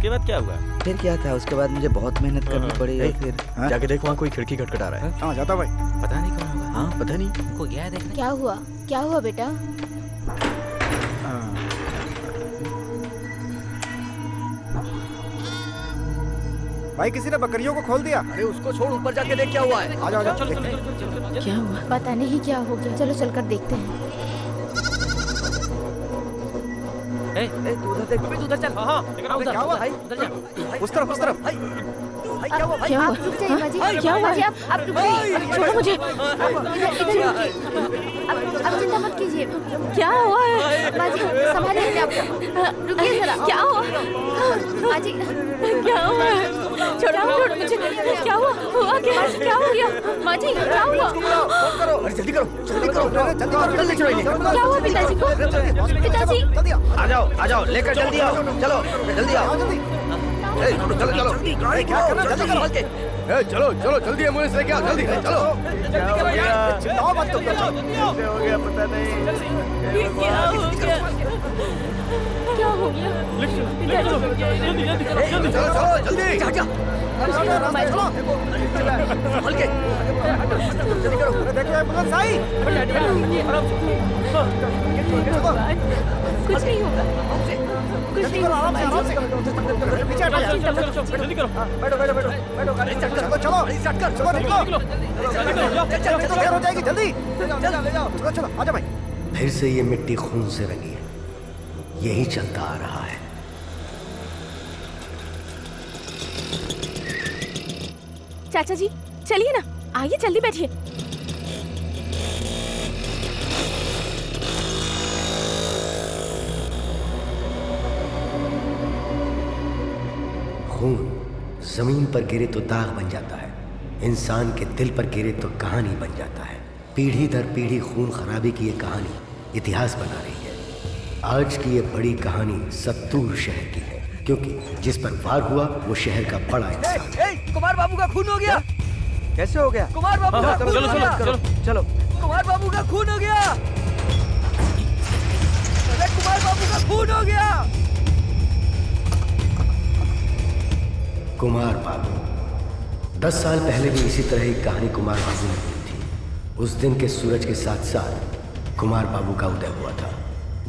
उसके बाद क्या हुआ? फिर क्या था, उसके बाद मुझे बहुत मेहनत करनी पड़ी और फिर जाके देख, वहाँ कोई खिड़की खटखटा रहा है। हाँ जाता भाई। पता नहीं कौन होगा। हाँ पता नहीं, उनको गया है देखने। क्या हुआ? क्या हुआ बेटा? भाई किसी ने बकरियों को खोल दिया। अरे उसको छोड़, ऊपर जाके देख क्या हुआ है। आ जाओ चलो देखते हैं। क्या हुआ? पता नहीं क्या हो गया। चलो चलकर देखते हैं। ए, तू उधर देख, तू उधर चल। हाँ क्या हुआ भाई? उधर जा। उस तरफ उस तरफ। क्या हुआ भाई? क्या हुआ? रुक जाइए माँ जी। क्या हुआ? माँ जी, आप रुक जाइए। छोड़ो मुझे। इधर रुकिए। आप चिंता मत कीजिए। क्या हुआ है? माँ जी संभालिए अपने आप को। रुकिए जरा। क्या हुआ? माँ जी क्या हुआ है? छोड़ो छोड़ो मुझे। क्या हुआ? हुआ क्या? क्या हो गया? माँ जी क्या हुआ? अरे जल्दी करो, जल्दी करो, जल्दी चलो इन्हें। क्या हुआ पिताजी को? पिताजी आ जाओ, लेकर जल्दी आओ, चलो जल्दी आओ। चलो चलो अरे क्या करना, जल्दी करो। चलो चलो जल्दी एम्बुलेंस लेके आओ, जल्दी चलो। चिल्लाओ मत तुम लोग। क्या हो गया? क्या हो गया? पिताजी चलो चलो जल्दी। रास्ते चलो। संभल के, जल्दी करो। अरे देखो एम्बुलेंस आई। कुछ नहीं होगा। कुछ जल्दी नहीं करो, होगा। आराम से आराम से। पीछे हटो यार। जल्दी करो। बैठो बैठो बैठो बैठो गाड़ी चलो चलो चलो चलो निकलो। चलो देर हो जाएगी, जल्दी ले जाओ। चलो चलो आजा भाई। फिर से ये मिट्टी खून से रंगी है, यही चलता आ रहा है। चाचा जी चलिए ना, आइए जल्दी बैठिए। खून जमीन पर गिरे तो दाग बन जाता है, इंसान के दिल पर गिरे तो कहानी बन जाता है। पीढ़ी दर पीढ़ी खून खराबी की ये कहानी इतिहास बना रही है। आज की ये बड़ी कहानी सत्तूर शहर की है, क्योंकि जिस पर वार हुआ वो शहर का बड़ा इंसान। कुमार बाबू का खून हो गया। कैसे हो गया? कुमार बाबू का खून चलो हो गया। चलो चलो कुमार बाबू का खून हो गया। अरे कुमार बाबू का खून हो गया। कुमार बाबू 10 साल पहले भी इसी तरह की कहानी कुमार बाबू ने बोली थी। उस दिन के सूरज के साथ साथ कुमार बाबू का उदय हुआ था।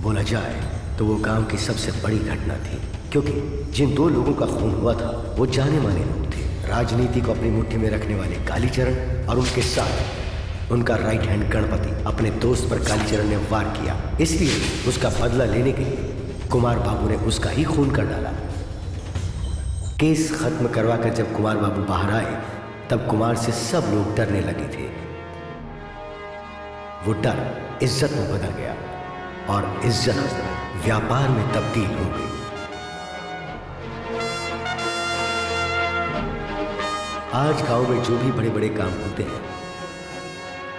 बोला जाए तो वो गांव की सबसे बड़ी घटना थी, क्योंकि जिन 2 लोगों का खून हुआ था वो जाने माने लोग थे। राजनीति को अपनी मुट्ठी में रखने वाले कालीचरण और उनके साथ उनका राइट हैंड गणपति। अपने दोस्त पर कालीचरण ने वार किया, इसलिए उसका बदला लेने के लिए कुमार बाबू ने उसका ही खून कर डाला। केस खत्म करवाकर जब कुमार बाबू बाहर आए तब कुमार से सब लोग डरने लगे थे। वो डर इज्जत में बदल गया और इज्जत व्यापार में तब्दील हो गई। आज गांव में जो भी बड़े बड़े काम होते हैं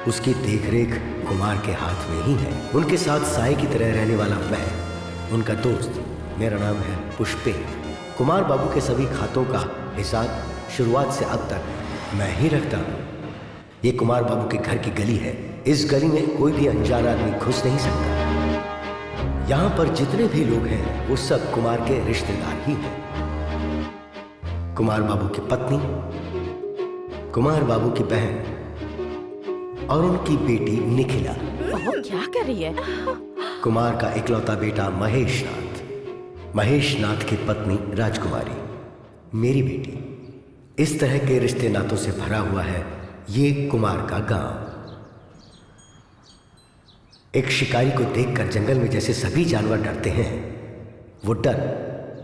उसकी देखरेख कुमार के हाथ में ही है। उनके साथ साए की तरह रहने वाला मैं, उनका दोस्त, मेरा नाम है पुष्पेंद्र। कुमार बाबू के सभी खातों का हिसाब शुरुआत से अब तक मैं ही रखता हूँ। ये कुमार बाबू के घर की गली है। इस गली में कोई भी अनजान आदमी घुस नहीं सकता। यहाँ पर जितने भी लोग हैं वो सब कुमार के रिश्तेदार ही हैं। कुमार बाबू की पत्नी, कुमार बाबू की बहन और उनकी बेटी निखिला। ओह क्या कर रही है? कुमार का इकलौता बेटा महेश नाथ, महेश नाथ की पत्नी राजकुमारी, मेरी बेटी। इस तरह के रिश्ते नातों से भरा हुआ है ये कुमार का गांव। एक शिकारी को देखकर जंगल में जैसे सभी जानवर डरते हैं, वो डर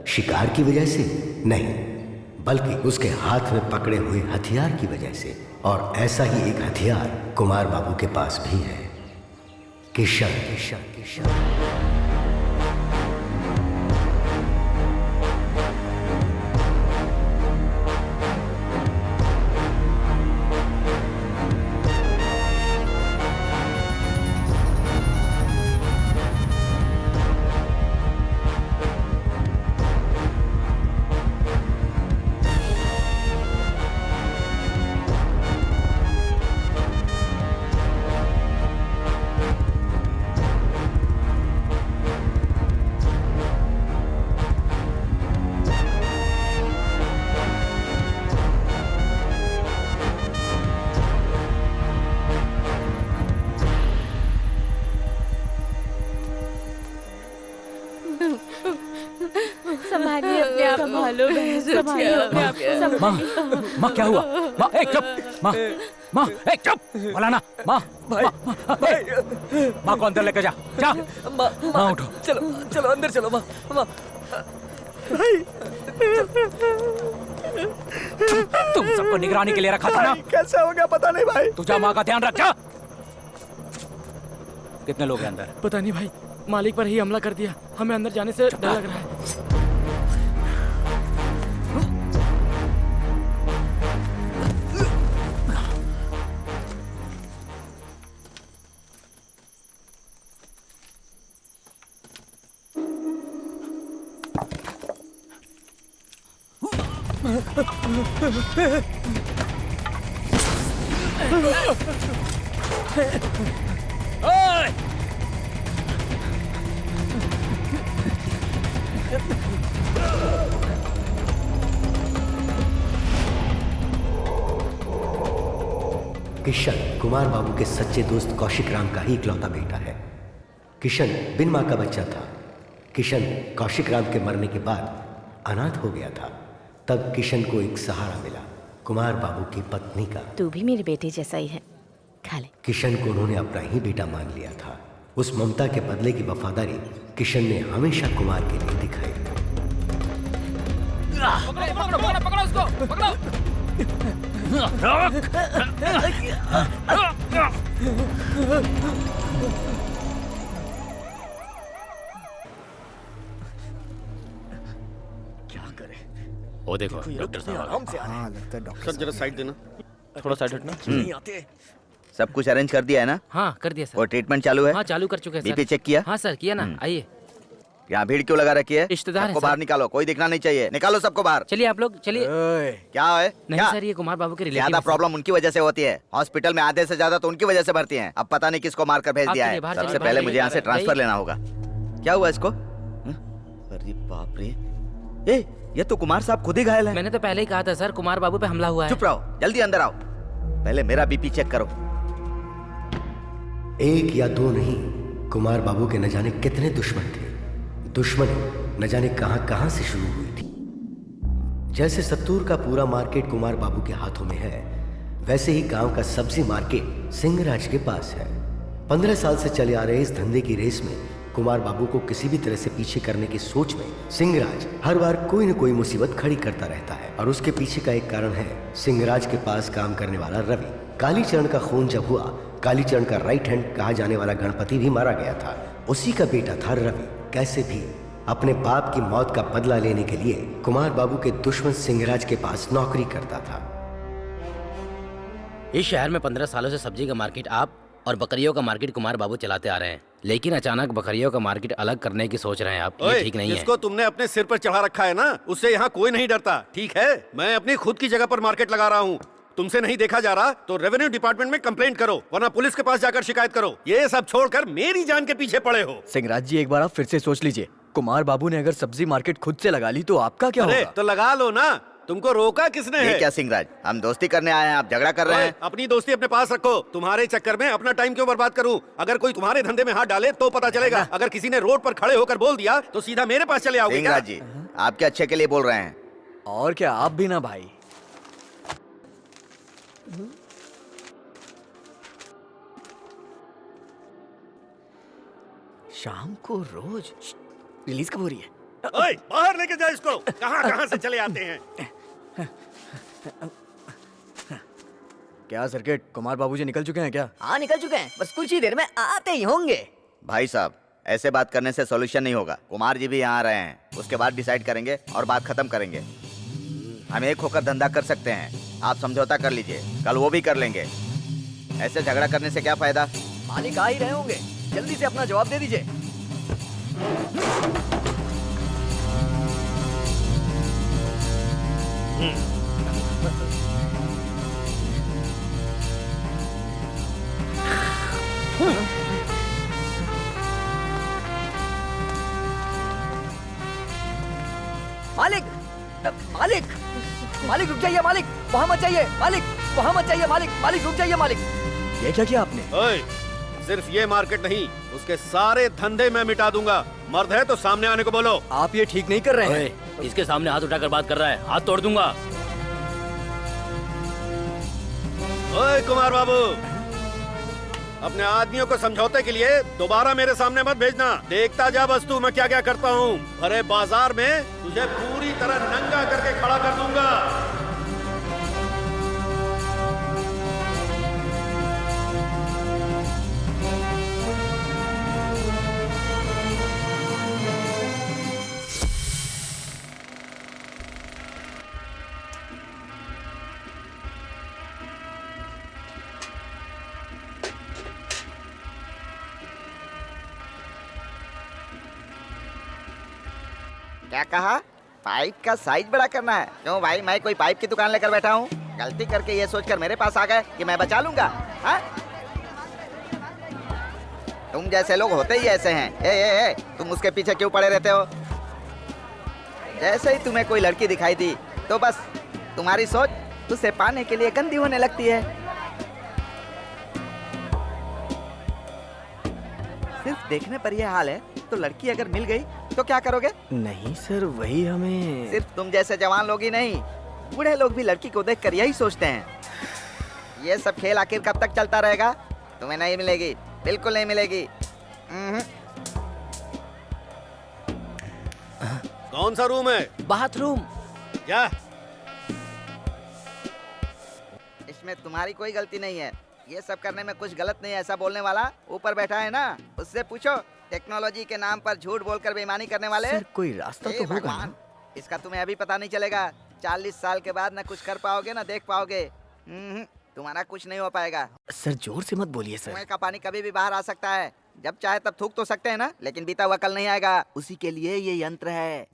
शिकार की वजह से नहीं, बल्कि उसके हाथ में पकड़े हुए हथियार की वजह से। और ऐसा ही एक हथियार कुमार बाबू के पास भी है, किशन। किशन किशन अपने आप संभालो बहन, संभालो अपने आप को, संभालो। माँ क्या हुआ? माँ एक चुप, माँ एक चुप, बोला ना माँ। माँ को अंदर लेकर जा, जा। माँ उठो, चलो चलो अंदर चलो माँ। तुम सबको निगरानी के लिए रखा था ना? कैसे हो गया पता नहीं भाई। तू जा, माँ का ध्यान रख, जा। कितने लोग हैं अंदर? पता नहीं भाई, मालिक पर ही हमला कर दिया, हमें अंदर जाने से डर लग रहा है। ओए! किशन कुमार बाबू के सच्चे दोस्त कौशिक राम का ही इकलौता बेटा है। किशन बिन मां का बच्चा था। किशन कौशिक राम के मरने के बाद अनाथ हो गया था। तब किशन को एक सहारा मिला, कुमार बाबू की पत्नी का। तू भी मेरे बेटे जैसा ही है, खा ले। किशन को उन्होंने अपना ही बेटा मान लिया था। उस ममता के बदले की वफादारी किशन ने हमेशा कुमार के लिए दिखाई। पकड़ो उसको, पकड़ो। क्या करे? वो देखो डॉक्टर साहब आराम से। हाँ लगता है डॉक्टर सर जरा साइड देना। थोड़ा साइड हटना। नहीं आते। सब कुछ अरेंज कर दिया है ना? हाँ कर दिया सर। और ट्रीटमेंट चालू है? हाँ चालू कर चुके हैं सर। बीपी चेक किया? हाँ सर किया ना। आइए। यहाँ भीड़ क्यों लगा रखी है? रिश्तेदार हैं सबको सर। बाहर निकालो, कोई दिखना नहीं चाहिए। निकालो सबको बाहर। चलिए आप लोग चलिए। क्या है? नहीं क्या? सर ये कुमार बाबू के ज्यादा रिलेटिव। प्रॉब्लम उनकी वजह से होती है। हॉस्पिटल में आधे से ज्यादा तो उनकी वजह से भर्ती हैं। अब पता नहीं किसको मारकर भेज दिया है। बाहर सबसे चलिए, पहले बाहर मुझे यहाँ से चलिए। ट्रांसफर लेना होगा। क्या हुआ इसको? अरे बाप रे, ए ये तो कुमार साहब खुद ही घायल है। मैंने तो पहले ही कहा था सर कुमार बाबू पे हमला हुआ है। चुप रहो, जल्दी अंदर आओ। पहले मेरा बीपी चेक करो। एक या दो नहीं, कुमार बाबू के न जाने कितने दुश्मन थे। दुश्मनी न जाने कहां कहां से शुरू हुई थी। जैसे सत्तूर का पूरा मार्केट कुमार बाबू के हाथों में है, वैसे ही गांव का सब्जी मार्केट सिंहराज के पास है। 15 साल से चले आ रहे इस धंधे की रेस में कुमार बाबू को किसी भी तरह से पीछे करने की सोच में सिंहराज हर बार कोई न कोई मुसीबत खड़ी करता रहता है। और उसके पीछे का एक कारण है सिंहराज के पास काम करने वाला रवि। कालीचरण का खून जब हुआ, कालीचरण का राइट हैंड कहा जाने वाला गणपति भी मारा गया था। उसी का बेटा था रवि। कैसे भी अपने बाप की मौत का बदला लेने के लिए कुमार बाबू के दुश्मन सिंहराज के पास नौकरी करता था। इस शहर में 15 सालों से सब्जी का मार्केट आप और बकरियों का मार्केट कुमार बाबू चलाते आ रहे हैं, लेकिन अचानक बकरियों का मार्केट अलग करने की सोच रहे हैं आप। ये ठीक नहीं है। जिसको तुमने अपने सिर पर चढ़ा रखा है ना, उससे यहाँ कोई नहीं डरता। ठीक है, मैं अपनी खुद की जगह पर मार्केट लगा रहा हूँ। तुमसे नहीं देखा जा रहा तो रेवेन्यू डिपार्टमेंट में कंप्लेंट करो, वरना पुलिस के पास जाकर शिकायत करो। ये सब छोड़कर मेरी जान के पीछे पड़े हो। सिंहराज जी एक बार आप फिर से सोच लीजिए। कुमार बाबू ने अगर सब्जी मार्केट खुद से लगा ली तो आपका क्या होगा? तो लगा लो ना, तुमको रोका किसने है? क्या सिंहराज, हम दोस्ती करने आए हैं, आप झगड़ा कर रहे हैं। अपनी दोस्ती अपने पास रखो। तुम्हारे चक्कर में अपना टाइम क्यों बर्बाद करूं? अगर कोई तुम्हारे धंधे में हाथ डाले तो पता चलेगा। अगर किसी ने रोड पर खड़े होकर बोल दिया तो सीधा मेरे पास चले आओगे। सिंहराज जी आपके अच्छे के लिए बोल रहे हैं। और क्या, आप भी ना भाई। शाम को रोज रिलीज कब हो रही है? ओए, बाहर लेके जा इसको। कहां से चले आते हैं? क्या सर्किट, कुमार बाबू जी निकल चुके हैं क्या? हाँ निकल चुके हैं, बस कुछ ही देर में आते ही होंगे। भाई साहब ऐसे बात करने से सॉल्यूशन नहीं होगा। कुमार जी भी यहाँ आ रहे हैं, उसके बाद डिसाइड करेंगे और बात खत्म करेंगे। हम एक होकर धंधा कर सकते हैं, आप समझौता कर लीजिए, कल वो भी कर लेंगे। ऐसे झगड़ा करने से क्या फायदा? मालिक आ ही रहे होंगे, जल्दी से अपना जवाब दे दीजिए। मालिक मालिक मालिक रुक जाइए, मालिक वहाँ मत जाइए, मालिक वहाँ मत जाइए, मालिक मालिक रुक जाइए, मालिक। ये क्या किया आपने? ओए, सिर्फ ये मार्केट नहीं, उसके सारे धंधे मैं मिटा दूंगा। मर्द है तो सामने आने को बोलो। आप ये ठीक नहीं कर रहे हैं। ओए, इसके सामने हाथ उठाकर बात कर रहा है, हाथ तोड़ दूंगा। ओए कुमार बाबू, अपने आदमियों को समझौते के लिए दोबारा मेरे सामने मत भेजना। देखता जा बस तू मैं क्या क्या करता हूँ। भरे बाजार में तुझे पूरी तरह नंगा करके खड़ा कर दूंगा। क्या कहा? पाइप का साइज बड़ा करना है? क्यों भाई, मैं कोई पाइप की दुकान लेकर बैठा हूँ? गलती करके ये सोचकर मेरे पास आ गए कि मैं बचा लूंगा? हाँ? तुम जैसे लोग होते ही ऐसे हैं। ए, तुम उसके पीछे क्यों पड़े रहते हो? जैसे ही तुम्हें कोई लड़की दिखाई दी तो बस तुम्हारी सोच उसे पाने के लिए गंदी होने लगती है। सिर्फ देखने पर यह हाल है तो लड़की अगर मिल गई तो क्या करोगे? नहीं सर, वही हमें। सिर्फ तुम जैसे जवान लोग ही नहीं, बूढ़े लोग भी लड़की को देखकर यही सोचते हैं। ये सब खेल आखिर कब तक चलता रहेगा? तुम्हें नहीं मिलेगी, बिल्कुल नहीं मिलेगी। कौन सा रूम है? बाथरूम। क्या? इसमें तुम्हारी कोई गलती नहीं है। ये सब करने में कुछ गलत नहीं है, ऐसा बोलने वाला ऊपर बैठा है ना, उससे पूछो। टेक्नोलॉजी के नाम पर झूठ बोलकर बेईमानी करने वाले। सर, कोई रास्ता तो होगा ना? इसका तुम्हें अभी पता नहीं चलेगा। 40 साल के बाद ना कुछ कर पाओगे ना देख पाओगे। तुम्हारा कुछ नहीं हो पाएगा। सर जोर से मत बोलिए सर। कुएं का पानी कभी भी बाहर आ सकता है, जब चाहे तब थूक तो सकते हैं ना, लेकिन बीता हुआ कल नहीं आएगा। उसी के लिए ये यंत्र है।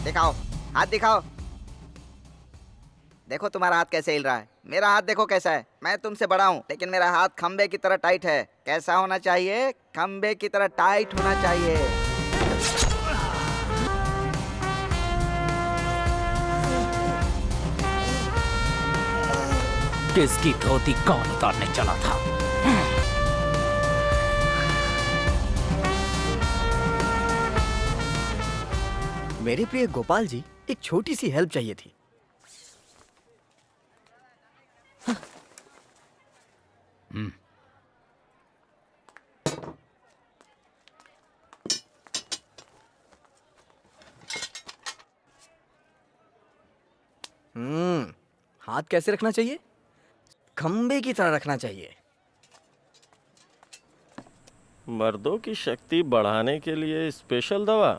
दिखाओ, हाथ दिखाओ। देखो तुम्हारा हाथ कैसे हिल रहा है। मेरा हाथ देखो कैसा है। मैं तुमसे बड़ा हूँ लेकिन मेरा हाथ खंबे की तरह टाइट है। कैसा होना चाहिए? खंबे की तरह टाइट होना चाहिए। किसकी धोती कौन उतारने चला था? मेरे प्रिय गोपाल जी, एक छोटी सी हेल्प चाहिए थी। हाथ कैसे रखना चाहिए? खंबे की तरह रखना चाहिए। मर्दों की शक्ति बढ़ाने के लिए स्पेशल दवा।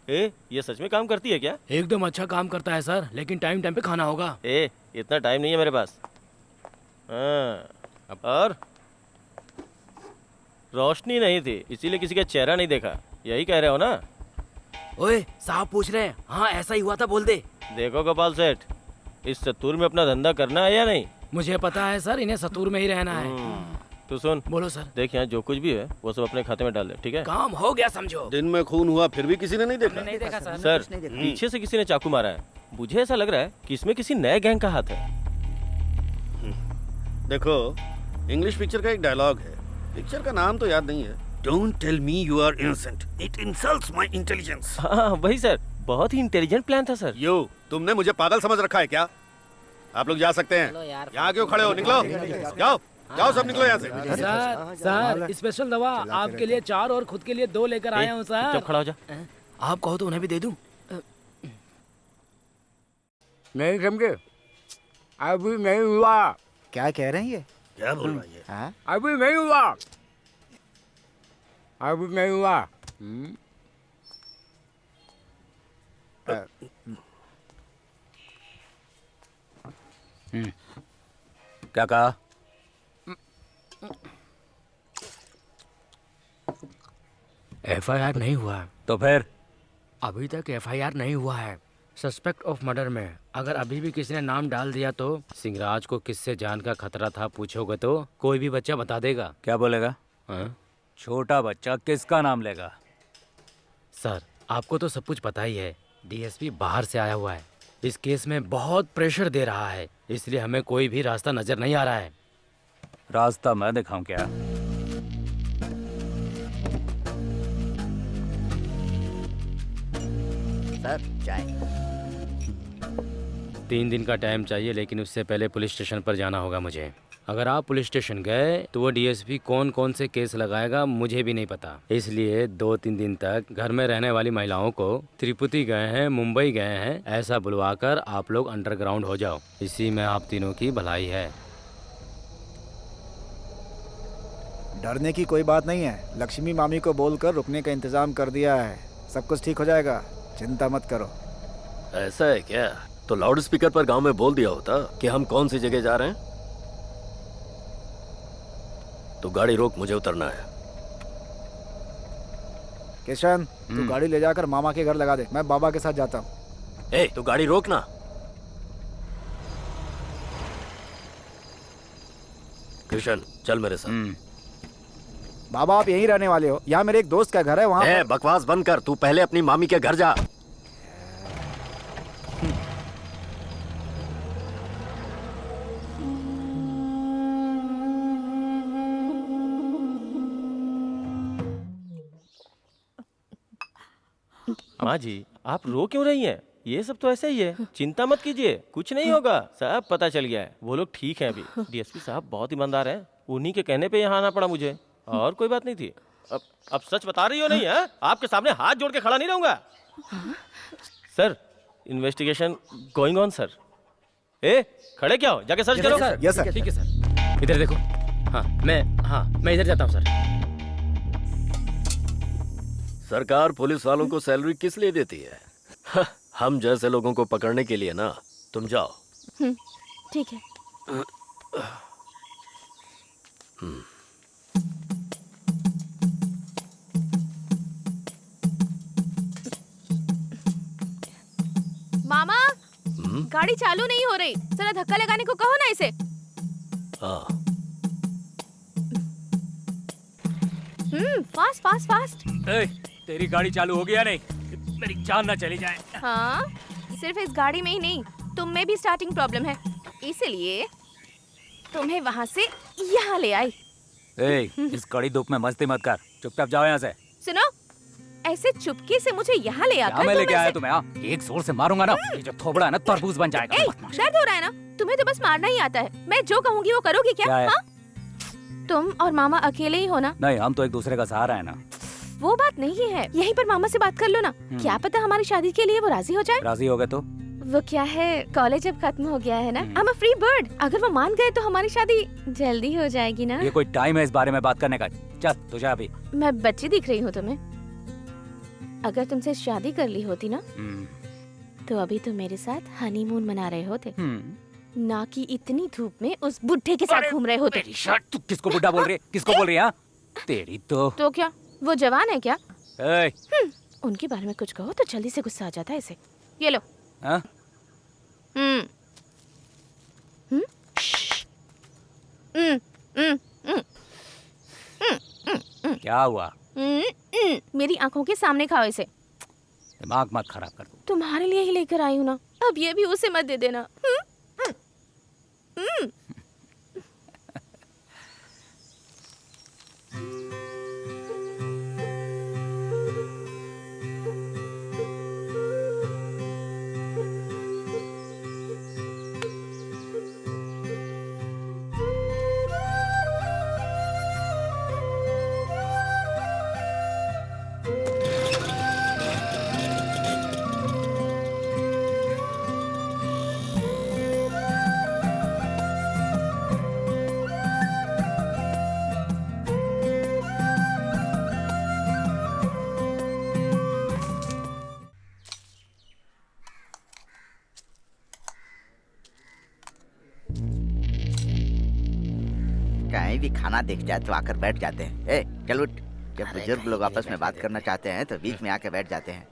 ये सच में काम करती है क्या? एकदम अच्छा काम करता है सर, लेकिन टाइम टाइम पे खाना होगा। इतना टाइम नहीं है मेरे पास। और रोशनी नहीं थी इसीलिए किसी का चेहरा नहीं देखा, यही कह रहे हो ना? ओए साहब पूछ रहे हैं। हाँ ऐसा ही हुआ था, बोल दे। देखो गोपाल सेठ, इस सतूर में अपना धंधा करना है या नहीं? मुझे पता है सर, इन्हें सतूर में ही रहना है। तू सुन। बोलो सर। देख यहाँ जो कुछ भी है वो सब अपने खाते में डाल दे, ठीक है? काम हो गया समझो। दिन में खून हुआ फिर भी किसी ने नहीं देखा? नहीं देखा सर। सर पीछे से किसी ने चाकू मारा है। मुझे ऐसा लग रहा है कि इसमें किसी नए गैंग का हाथ है। देखो, इंग्लिश पिक्चर का एक डायलॉग है, पिक्चर का नाम तो याद नहीं है, don't tell me you are innocent, it insults my intelligence. हाँ वही सर, बहुत ही इंटेलिजेंट प्लान था सर। तुमने मुझे पागल समझ रखा है क्या? आप लोग जा सकते हैं। यहाँ क्यों खड़े हो? निकलो, जाओ जाओ, सब निकलो यहाँ से। सर स्पेशल दवा आपके लिए 4 और खुद के लिए 2 लेकर आया हूँ सर। चुप खड़ा हो जा। आप कहो तो उन्हें भी दे दूं। नहीं समझे, अभी नहीं हुआ। क्या कह रहे हैं ये? क्या बोल रहा है ये? हाँ? अभी नहीं हुआ, अभी नहीं हुआ। क्या कहा? FIR नहीं हुआ तो फिर? अभी तक FIR नहीं हुआ है सस्पेक्ट ऑफ मर्डर में। अगर अभी भी किसी ने नाम डाल दिया तो सिंहराज को किससे जान का खतरा था पूछोगे तो कोई भी बच्चा बता देगा। क्या बोलेगा? हाँ? छोटा बच्चा किसका नाम लेगा? सर आपको तो सब कुछ पता ही है, DSP बाहर से आया हुआ है, इस केस में बहुत प्रेशर दे रहा है, इसलिए हमें कोई भी रास्ता नजर नहीं आ रहा है। रास्ता मैं दिखाऊं क्या? सर चाय। 3 दिन का टाइम चाहिए, लेकिन उससे पहले पुलिस स्टेशन पर जाना होगा मुझे। अगर आप पुलिस स्टेशन गए तो वो DSP कौन कौन से केस लगाएगा मुझे भी नहीं पता, इसलिए 2-3 दिन तक घर में रहने वाली महिलाओं को तिरुपति गए हैं, मुंबई गए हैं ऐसा बुलवाकर आप लोग अंडरग्राउंड हो जाओ, इसी में आप तीनों की भलाई है। डरने की कोई बात नहीं है, लक्ष्मी मामी को बोलकर रुकने का इंतजाम कर दिया है, सब कुछ ठीक हो जाएगा, चिंता मत करो। ऐसा है क्या? तो लाउड स्पीकर पर गांव में बोल दिया होता कि हम कौन सी जगह जा रहे हैं। तो गाड़ी रोक, मुझे उतरना है। किशन तू गाड़ी ले जाकर मामा के घर लगा दे, मैं बाबा के साथ जाता हूँ। ए, तू गाड़ी रोक ना। किशन चल मेरे साथ। बाबा आप यहीं रहने वाले हो? यहाँ मेरे एक दोस्त का घर है, वहाँ बकवास बंद कर, तू पहले अपनी मामी के घर जा। माँ जी आप रो क्यों रही हैं? ये सब तो ऐसे ही है, चिंता मत कीजिए, कुछ नहीं होगा, सब पता चल गया है, वो लोग ठीक हैं अभी। DSP साहब बहुत ईमानदार हैं, उन्हीं के कहने पे यहाँ आना पड़ा मुझे, और कोई बात नहीं थी। अब सच बता रही हो नहीं है? आपके सामने हाथ जोड़ के खड़ा नहीं रहूंगा। Sir investigation going on sir. ए खड़े क्या हो, जाके सर्च करो। Yes sir. ठीक है सर, इधर देखो। हाँ मैं इधर जाता हूँ सर। सरकार पुलिस वालों को सैलरी किस लिए देती है? हम जैसे लोगों को पकड़ने के लिए ना। तुम जाओ। ठीक है। मामा गाड़ी चालू नहीं हो रही, जरा धक्का लगाने को कहो ना इसे। हाँ फास्ट फास्ट फास्ट। तेरी गाड़ी चालू हो गया नहीं? मेरी जान ना चली जाए। हाँ सिर्फ इस गाड़ी में ही नहीं, तुम में भी स्टार्टिंग प्रॉब्लम है, इसलिए तुम्हें वहाँ से यहाँ ले आई। इस कड़ी धूप में मस्ती मत कर, चुपचाप जाओ यहाँ से। सुनो, ऐसे चुपके से मुझे यहाँ ले आकर मैं लेके आया तुम्हें? एक जोर से मारूंगा ना, ये जो थोबड़ा है ना तरबूज बन जाएगा। दर्द हो रहा है ना? तुम्हें तो बस मारना ही आता है, मैं जो कहूँगी वो करोगी क्या? हाँ? तुम और मामा अकेले ही हो ना? नहीं, हम तो एक दूसरे का सहारा है ना। वो बात नहीं है, यहीं पर मामा से बात कर लो ना, क्या पता हमारी शादी के लिए वो राजी हो जाए। राजी हो गए तो? वो क्या है, कॉलेज अब खत्म हो गया है ना, I'm a free bird, अगर वो मान गए तो हमारी शादी जल्दी हो जाएगी ना। ये कोई टाइम है इस बारे में बात करने का? चल तू जा अभी। मैं बच्ची दिख रही हूँ तुम्हें? अगर तुमसे शादी कर ली होती ना तो अभी तो मेरे साथ हनीमून मना रहे होते, ना कि इतनी धूप में उस बुढ़े के साथ घूम रहे होते। तू किसको बुढ़ा बोल रही है? किसको बोल रही है? तेरी तो क्या वो जवान है क्या? उनके बारे में कुछ कहो तो जल्दी से गुस्सा आ जाता है इसे। ये लो। हाँ? क्या हुआ? मेरी आंखों के सामने खाओ इसे। दिमाग मत खराब कर। तुम्हारे लिए ही लेकर आई हूँ ना, अब ये भी उसे मत दे देना। कहीं भी खाना दिख जाए तो आकर बैठ जाते हैं। ए चल उठ। जब बुजुर्ग लोग आपस में बात करना चाहते हैं तो बीच में आके बैठ जाते हैं।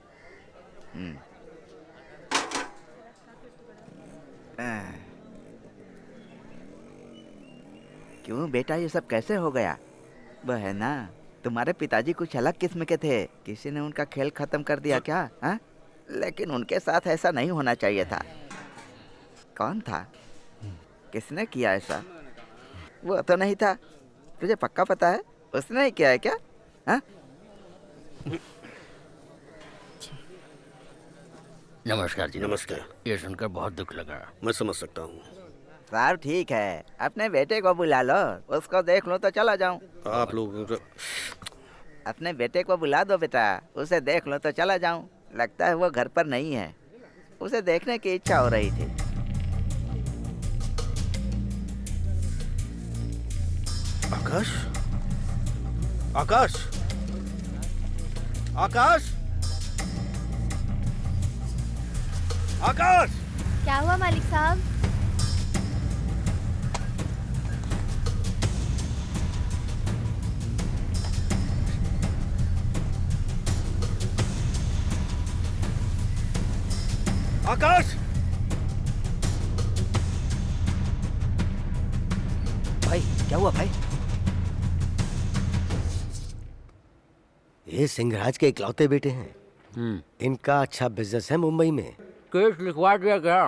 क्यों बेटा, ये सब कैसे हो गया? वह है ना, तुम्हारे पिताजी कुछ अलग किस्म के थे। किसी ने उनका खेल खत्म कर दिया क्या? हा? लेकिन उनके साथ ऐसा नहीं होना चाहिए था। कौन था? किसने किया ऐसा? वो तो नहीं था। तुझे पक्का पता है उसने ही किया है क्या? हा? नमस्कार जी। नमस्कार। ये सुनकर बहुत दुख लगा। मैं समझ सकता हूँ। साहब ठीक है, अपने बेटे को बुला लो, उसको देख लो तो चला जाऊं। आप लोग अपने बेटे को बुला दो बेटा, उसे देख लो तो चला जाऊं। लगता है वो घर पर नहीं है, उसे देखने की इच्छा हो रही थी। आकाश, आकाश, आकाश, आकाश। क्या हुआ मालिक साहब? आकाश, भाई क्या हुआ भाई? ये सिंहराज के इकलौते बेटे हैं। इनका अच्छा बिजनेस है मुंबई में। केस लिखवा दिया क्या?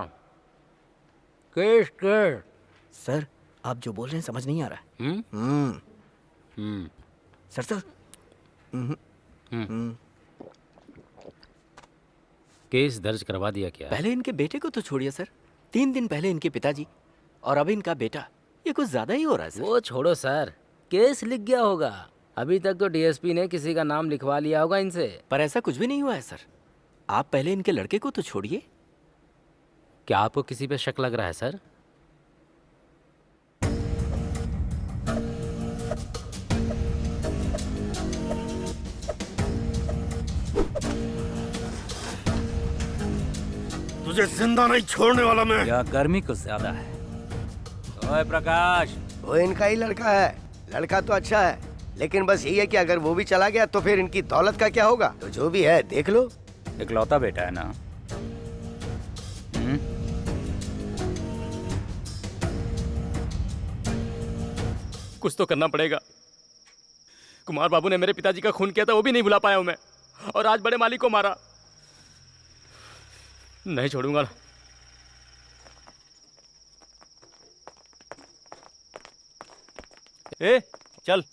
Case case. सर आप जो बोल रहे हैं समझ नहीं आ रहा है। सर केस दर्ज करवा दिया क्या? पहले इनके बेटे को तो छोड़िए सर, 3 दिन पहले इनके पिताजी और अब इनका बेटा, ये कुछ ज्यादा ही हो रहा है सर। वो छोड़ो सर, केस लिख गया होगा। अभी तक तो डीएसपी ने किसी का नाम लिखवा लिया होगा इनसे। पर ऐसा कुछ भी नहीं हुआ है सर। आप पहले इनके लड़के को तो छोड़िए। क्या आपको किसी पे शक लग रहा है सर? तुझे जिंदा नहीं छोड़ने वाला मैं। या गर्मी कुछ ज्यादा है। ओए प्रकाश, वो इनका ही लड़का है। लड़का तो अच्छा है, लेकिन बस यही है कि अगर वो भी चला गया तो फिर इनकी दौलत का क्या होगा? तो जो भी है देख लो। इकलौता बेटा है ना। कुछ तो करना पड़ेगा। कुमार बाबू ने मेरे पिताजी का खून किया था, वो भी नहीं भुला पाया हूं मैं, और आज बड़े मालिक को मारा। नहीं छोड़ूंगा। ए चल।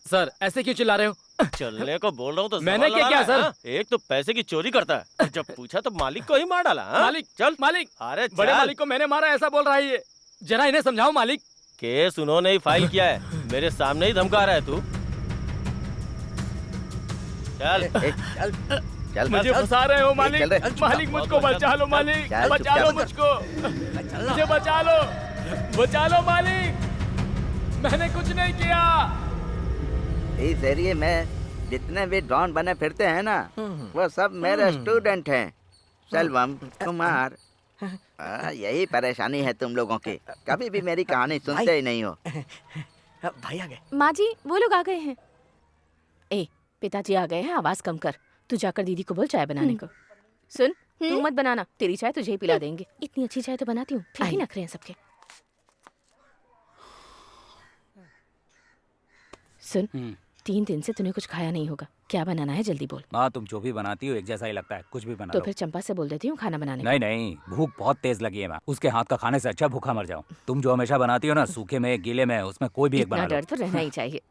सर ऐसे क्यों चिल्ला रहे हो? चलने को बोल रहा हूँ तो मैंने सवाल क्या लड़ा किया है, सर? हाँ? एक तो पैसे की चोरी करता है, जब पूछा तो मालिक को ही मार डाला। हाँ? मालिक चल मालिक, अरे बड़े चल। मालिक को मैंने मारा ऐसा बोल रहा है ये। जरा इन्हें समझाओ मालिक। केस उन्होंने ही फाइल किया है, मेरे सामने ही धमका रहा है तू। चल चल चल मुझे फंसा रहे हो मालिक। चल रे। मालिक मुझको बचा लो मालिक, चल, बचा लो चुपचाप। मुझको, मुझे बचा लो मालिक। मैंने कुछ नहीं किया। इस एरिया में जितने भी डॉन बने फिरते हैं ना, वो सब मेरे स्टूडेंट हैं। सेल्वम, कुमार। यही परेशानी है तुम लोगों की, कभी भी मेरी कहानी सुनते ही नहीं हो। भाई आ गए। माँ जी वो लोग आ गए हैं। ए पिताजी आ गए हैं, आवाज कम कर। तू जाकर दीदी को बोल चाय बनाने को। सुन तू मत बनाना, तेरी चाय तुझे ही पिला देंगे। इतनी अच्छी चाय तो बनाती हूँ, फिर भी नखरे हैं सबके। सुन 3 दिन से तूने कुछ खाया नहीं होगा, क्या बनाना है जल्दी बोल। माँ तुम जो भी बनाती हो एक जैसा ही लगता है, कुछ भी बना तो लो। फिर चंपा से बोल देती हूँ खाना बनाने नहीं नहीं, भूख बहुत तेज लगी है माँ। उसके हाथ का खाने से अच्छा भूखा मर जाऊं। तुम जो हमेशा बनाती हो ना, सूखे में गीले में, उसमें कोई भी एक इतना बना लो। डर तो रहना ही चाहिए।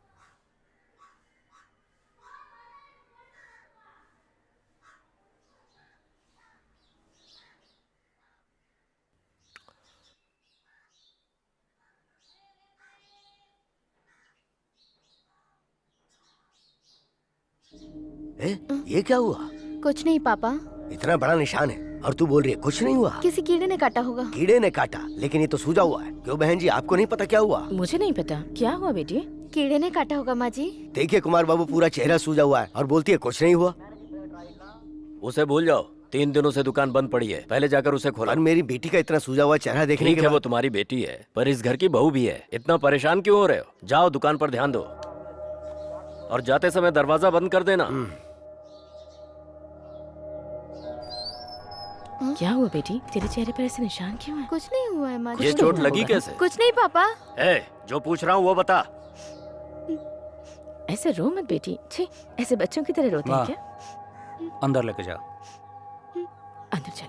ये क्या हुआ? कुछ नहीं पापा, इतना बड़ा निशान है और तू बोल रही है कुछ नहीं हुआ? किसी कीड़े ने काटा होगा। कीड़े ने काटा, लेकिन ये तो सूजा हुआ है। क्यों बहन जी, आपको नहीं पता क्या हुआ? मुझे नहीं पता क्या हुआ बेटी। कीड़े ने काटा होगा माँ जी। देखिए कुमार बाबू पूरा चेहरा सूजा हुआ है और बोलती है कुछ नहीं हुआ। उसे भूल जाओ, 3 दिनों से दुकान बंद पड़ी है, पहले जाकर उसे खोला। और मेरी बेटी का इतना सूजा हुआ चेहरा देखने ठीक के है, बाद वो तुम्हारी बेटी है, पर इस घर की बहू भी है। इतना परेशान क्यों हो रहे हो? जाओ दुकान पर ध्यान दो और जाते समय दरवाजा बंद कर देना। क्या हुआ बेटी, तेरे चेहरे पर ऐसे निशान क्यों है? कुछ नहीं हुआ है माँ जी। ये चोट लगी कैसे? कुछ नहीं पापा। जो पूछ रहा हूँ वो बता। ऐसे रो मत बेटी, छी, ऐसे बच्चों की तरह रोते हैं माँ। क्या? अंदर लेके जाओ। अंदर चल।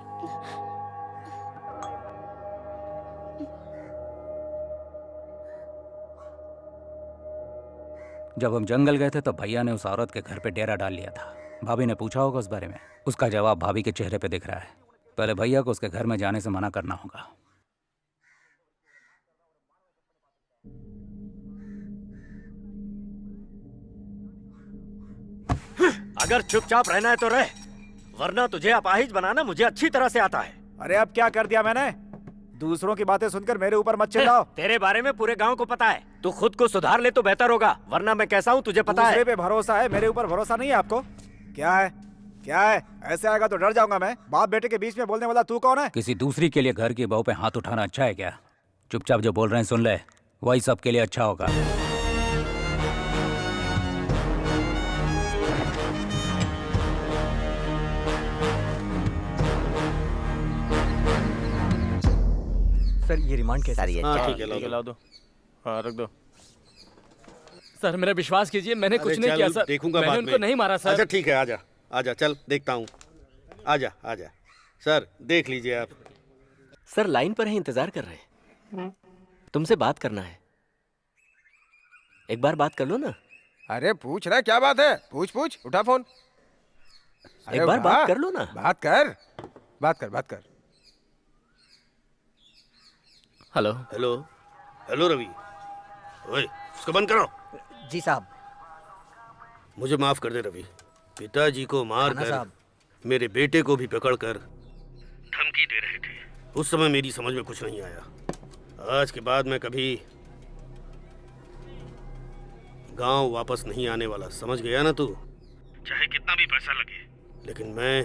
जब हम जंगल गए थे तो भैया ने उस औरत के घर पे डेरा डाल लिया था। भाभी ने पूछा होगा उस बारे में, उसका जवाब भाभी के चेहरे पे दिख रहा है। पहले भैया को उसके घर में जाने से मना करना होगा। अगर चुपचाप रहना है तो रह, वरना तुझे अपाहिज बनाना मुझे अच्छी तरह से आता है। अरे अब क्या कर दिया मैंने? दूसरों की बातें सुनकर मेरे ऊपर मत चिल्लाओ। तेरे बारे में पूरे गांव को पता है। तू खुद को सुधार ले तो बेहतर होगा, वरना मैं कैसा हूँ तुझे पता है। दूसरे पे भरोसा है, मेरे ऊपर भरोसा नहीं है आपको? क्या है, क्या है? ऐसे आएगा तो डर जाऊंगा मैं। बाप बेटे के बीच में बोलने वाला तू कौन है? किसी दूसरी के लिए घर की बहू पे हाथ उठाना अच्छा है क्या? चुपचाप जो बोल रहे हैं सुन ले, वही सबके लिए अच्छा होगा। सर ये रिमांड कैसे? सर ये हाँ क्या ठीक है, ठीक है, लाओ दो। हाँ रख दो। सर मेरा विश्वास कीजिए, मैंने कुछ अरे नहीं चल, किया सर। देखूंगा मैंने बाद उनको में। नहीं मारा सर। अच्छा ठीक है, आजा आजा, चल देखता हूँ। आजा आजा सर, देख लीजिए आप। सर लाइन पर है, इंतजार कर रहे हैं। तुमसे बात करना है, एक बार बात कर लो ना। अरे पूछ रहा है, क्या बात है? पूछ पूछ, उठा फोन। एक बार बात कर लो ना। बात कर, बात कर, बात कर। हेलो। हेलो हेलो रवि, ओए उसको बंद करो। जी साहब। मुझे माफ कर दे रवि, पिताजी को मार कर साहब। मेरे बेटे को भी पकड़ कर धमकी दे रहे थे। उस समय मेरी समझ में कुछ नहीं आया। आज के बाद मैं कभी गांव वापस नहीं आने वाला, समझ गया ना तू? चाहे कितना भी पैसा लगे, लेकिन मैं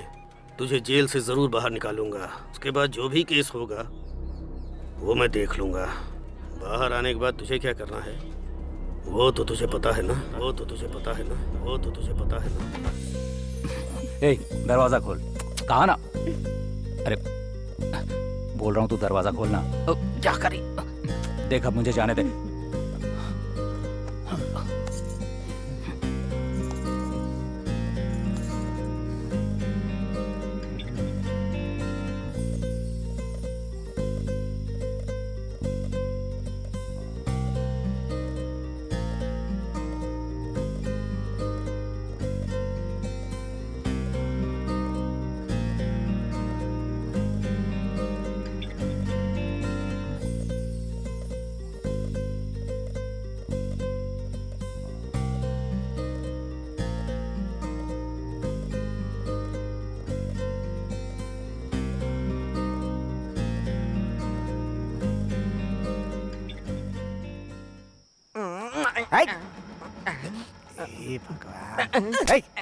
तुझे जेल से जरूर बाहर निकालूंगा। उसके बाद जो भी केस होगा वो मैं देख लूंगा। बाहर आने के बाद तुझे क्या करना है वो तो तुझे पता है ना, वो तो तुझे पता है ना, वो तो तुझे पता है ना। ए, दरवाजा खोल। कहा ना? अरे बोल रहा हूँ तू दरवाजा खोलना। क्या करी? देख अब मुझे जाने दे।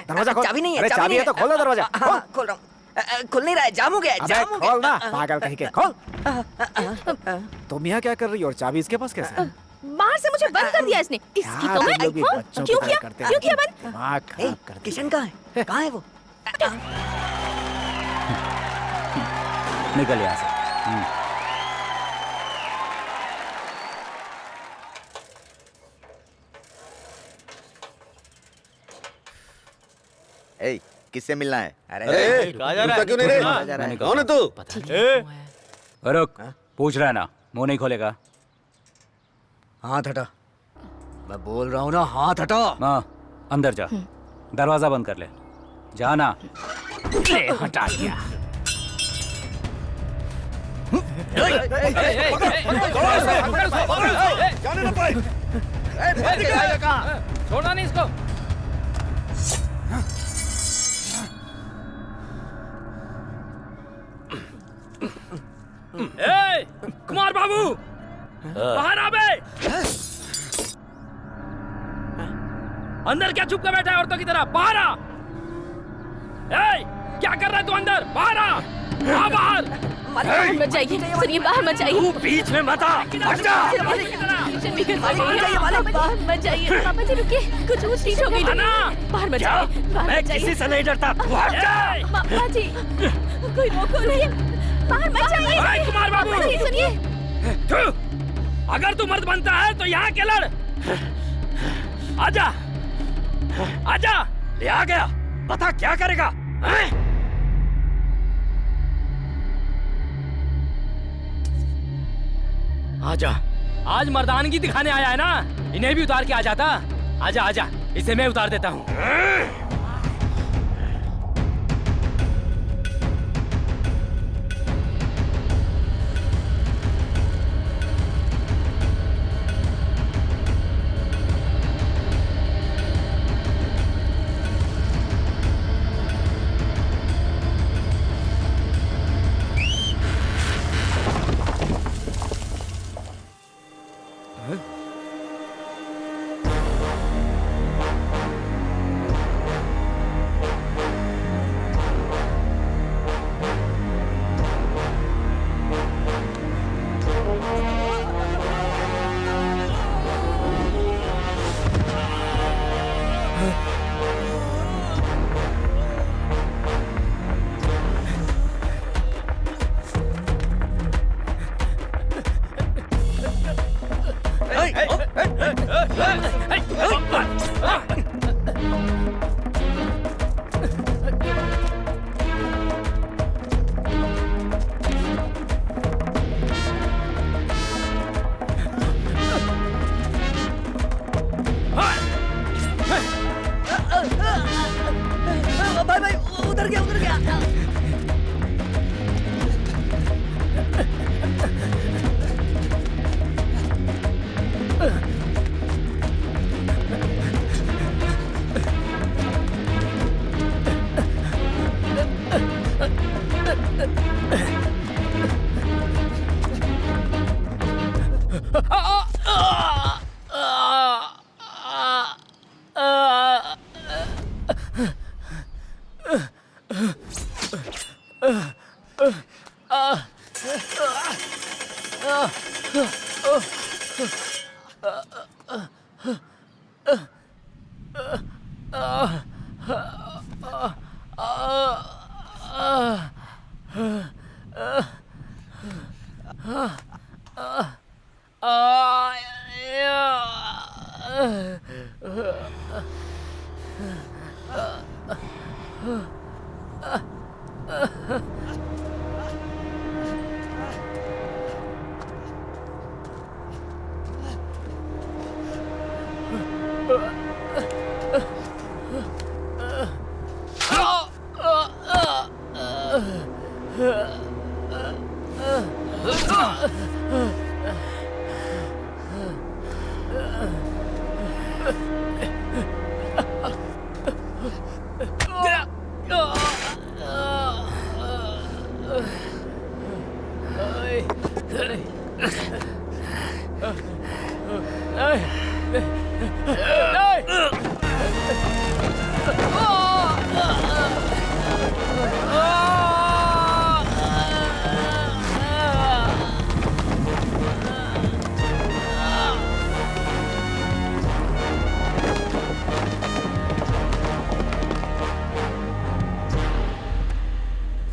दरवाजा खोल। चाबी नहीं है, अरे चाबी चाबी नहीं है तो खोल ना दरवाजा। खोल। खोल रहा हूँ। खुल नहीं रहा है, जाम हो गया है, अबे जाम हो खोल गया। ना, पागल कहीं के। खोल। तुम यहाँ क्या कर रही हो और चाबी इसके पास कैसे? बाहर से मुझे बंद कर दिया इसने। इसकी तो मैं क्यों किया? क्यों किया बंद? दिमाग खराब कर दिया। किशन कहाँ है? कहाँ है वो? निकल यहाँ से। ए, किससे मिलना है? अरे कहाँ जा रहा रुका है? क्यों नहीं रे? मैंने कौन है तू? रुक, पूछ रहा है ना, मुंह नहीं खोलेगा। हाथ हटा। मैं बोल रहा हूँ ना, हाथ हटा। हाँ अंदर जा, दरवाजा बंद कर ले। जाना। ले हटा दिया। छोड़ना नहीं इसको। ए, कुमार बाबू बाहर आ बे। अंदर क्या चुप कर बैठा है औरतों की तरह? बाहर आ। ए, क्या कर रहा है तू अंदर? बाहर आ बाहर। बाहर मत जाइए, सुनिए बाहर मत जाइए। तू बीच में मत आ, हट जा। बाहर मत जाइए। पापा जी रुकिए, कुछ ऊंच नीच हो गई। बाहर मत जाइए, मैं किसी से नहीं डरता, तू हट जा। पापा जी कोई रोको नहीं, बाहर मत जाइए। कुमार बाबू सुनिए, अगर तू मर्द बनता है तो यहाँ के लड़। आजा आजा, ले आ गया, बता क्या करेगा? आजा, आज मर्दानगी दिखाने आया है ना, इन्हें भी उतार के आ जाता। आजा आजा, इसे मैं उतार देता हूँ।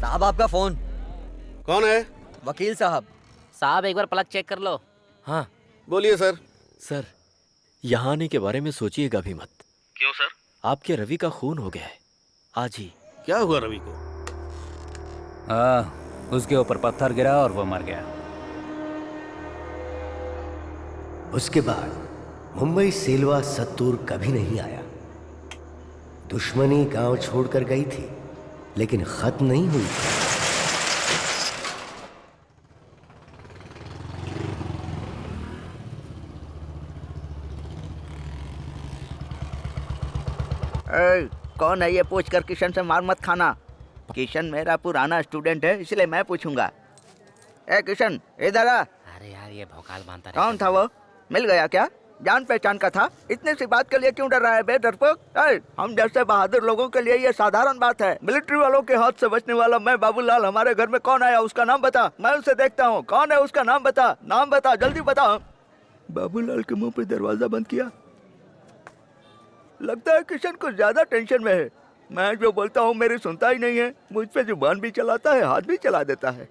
साहब आपका फोन। कौन है? वकील साहब। साहब एक बार पलक चेक कर लो। हाँ बोलिए सर। सर यहाँ आने के बारे में सोचिएगा भी मत। क्यों सर? आपके रवि का खून हो गया है आज ही। क्या हुआ रवि को? हाँ, उसके ऊपर पत्थर गिरा और वो मर गया। उसके बाद मुंबई सेलवा सत्तूर कभी नहीं आया। दुश्मनी गांव छोड़कर गई थी लेकिन खत्म नहीं हुई थी। कौन है ये पूछ कर किशन से मार मत खाना। किशन मेरा पुराना स्टूडेंट है इसलिए मैं पूछूंगा। ए किशन इधर आ। अरे यार ये भौकाल बांधता कौन था वो? मिल गया क्या? जान पहचान का था, इतने सी बात के लिए क्यों डर रहा है बे डरपोक? हम जैसे बहादुर लोगों के लिए ये साधारण बात है। मिलिट्री वालों के हाथ से बचने वाला मैं बाबूलाल, हमारे घर में कौन आया उसका नाम बता, मैं उसे देखता हूँ। कौन है उसका नाम बता, नाम बता, जल्दी बता। बाबूलाल के मुंह पे दरवाजा बंद किया। लगता है किशन कुछ ज्यादा टेंशन में है। मैं जो बोलता हूँ मेरी सुनता ही नहीं है, मुझ पे जुबान भी चलाता है, हाथ भी चला देता है।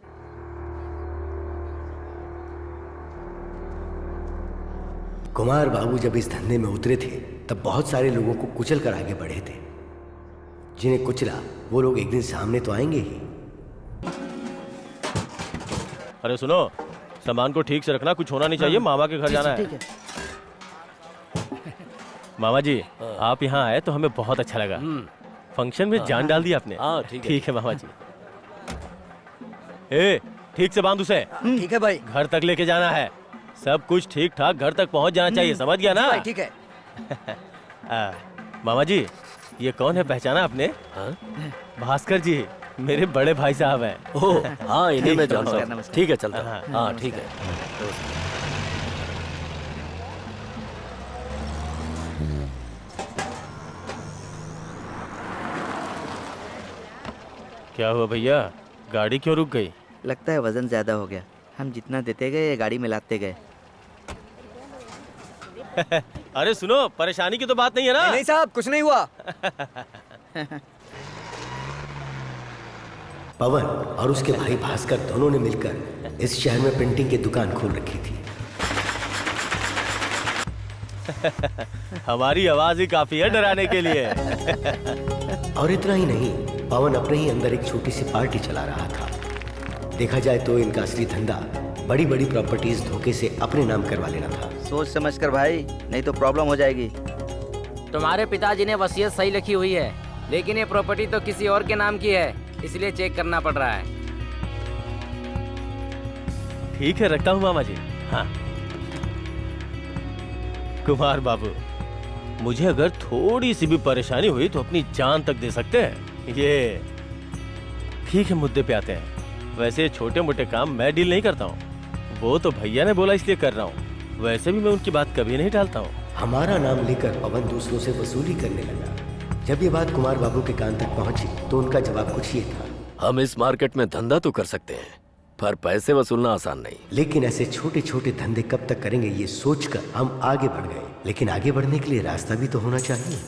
कुमार बाबू जब इस धंधे में उतरे थे तब बहुत सारे लोगों को कुचल कर आगे बढ़े थे। जिन्हें कुचला वो लोग एक दिन सामने तो आएंगे ही। अरे सुनो, सामान को ठीक से रखना, कुछ होना नहीं चाहिए। मामा के घर जाना है। मामा जी, आप यहाँ आए तो हमें बहुत अच्छा लगा। फंक्शन में जान डाल दी आपने। ठीक है मामा जी। ए, ठीक से बांध उसे। ठीक है भाई। घर तक लेके जाना है। सब कुछ ठीक ठाक घर तक पहुंच जाना चाहिए, समझ गया ना? ठीक है। मामा जी, ये कौन है, पहचाना आपने? भास्कर जी, मेरे बड़े भाई साहब हैं। ओह हाँ, इन्हें मैं जानता हूँ। ठीक है, चलता। हाँ ठीक है। क्या हुआ भैया, गाड़ी क्यों रुक गई? लगता है वजन ज्यादा हो गया। हम जितना देते गए ये गाड़ी में लाते गए। अरे सुनो, परेशानी की तो बात नहीं है ना? नहीं साहब, कुछ नहीं हुआ। पवन और उसके भाई भास्कर दोनों ने मिलकर इस शहर में प्रिंटिंग की दुकान खोल रखी थी। हमारी आवाज ही काफी है डराने के लिए। और इतना ही नहीं, पवन अपने ही अंदर एक छोटी सी पार्टी चला रहा था। देखा जाए तो इनका असली धंधा बड़ी बड़ी प्रॉपर्टीज धोखे से अपने नाम करवा लेना था। सोच समझ कर भाई, नहीं तो प्रॉब्लम हो जाएगी। तुम्हारे पिताजी ने वसीयत सही लिखी हुई है, लेकिन ये प्रॉपर्टी तो किसी और के नाम की है, इसलिए चेक करना पड़ रहा है। ठीक है, रखता हूँ मामा जी। हाँ कुमार बाबू, मुझे अगर थोड़ी सी भी परेशानी हुई तो अपनी जान तक दे सकते हैं। ये ठीक है, मुद्दे पे आते हैं। वैसे छोटे मोटे काम मैं डील नहीं करता हूँ, वो तो भैया ने बोला इसलिए कर रहा हूँ। वैसे भी मैं उनकी बात कभी नहीं टालता हूँ। हमारा नाम लेकर पवन दूसरों से वसूली करने लगा। जब ये बात कुमार बाबू के कान तक पहुंची तो उनका जवाब कुछ ये था। हम इस मार्केट में धंधा तो कर सकते हैं, पर पैसे वसूलना आसान नहीं। लेकिन ऐसे छोटे छोटे धंधे कब तक करेंगे, ये सोचकर हम आगे बढ़ गए। लेकिन आगे बढ़ने के लिए रास्ता भी तो होना चाहिए।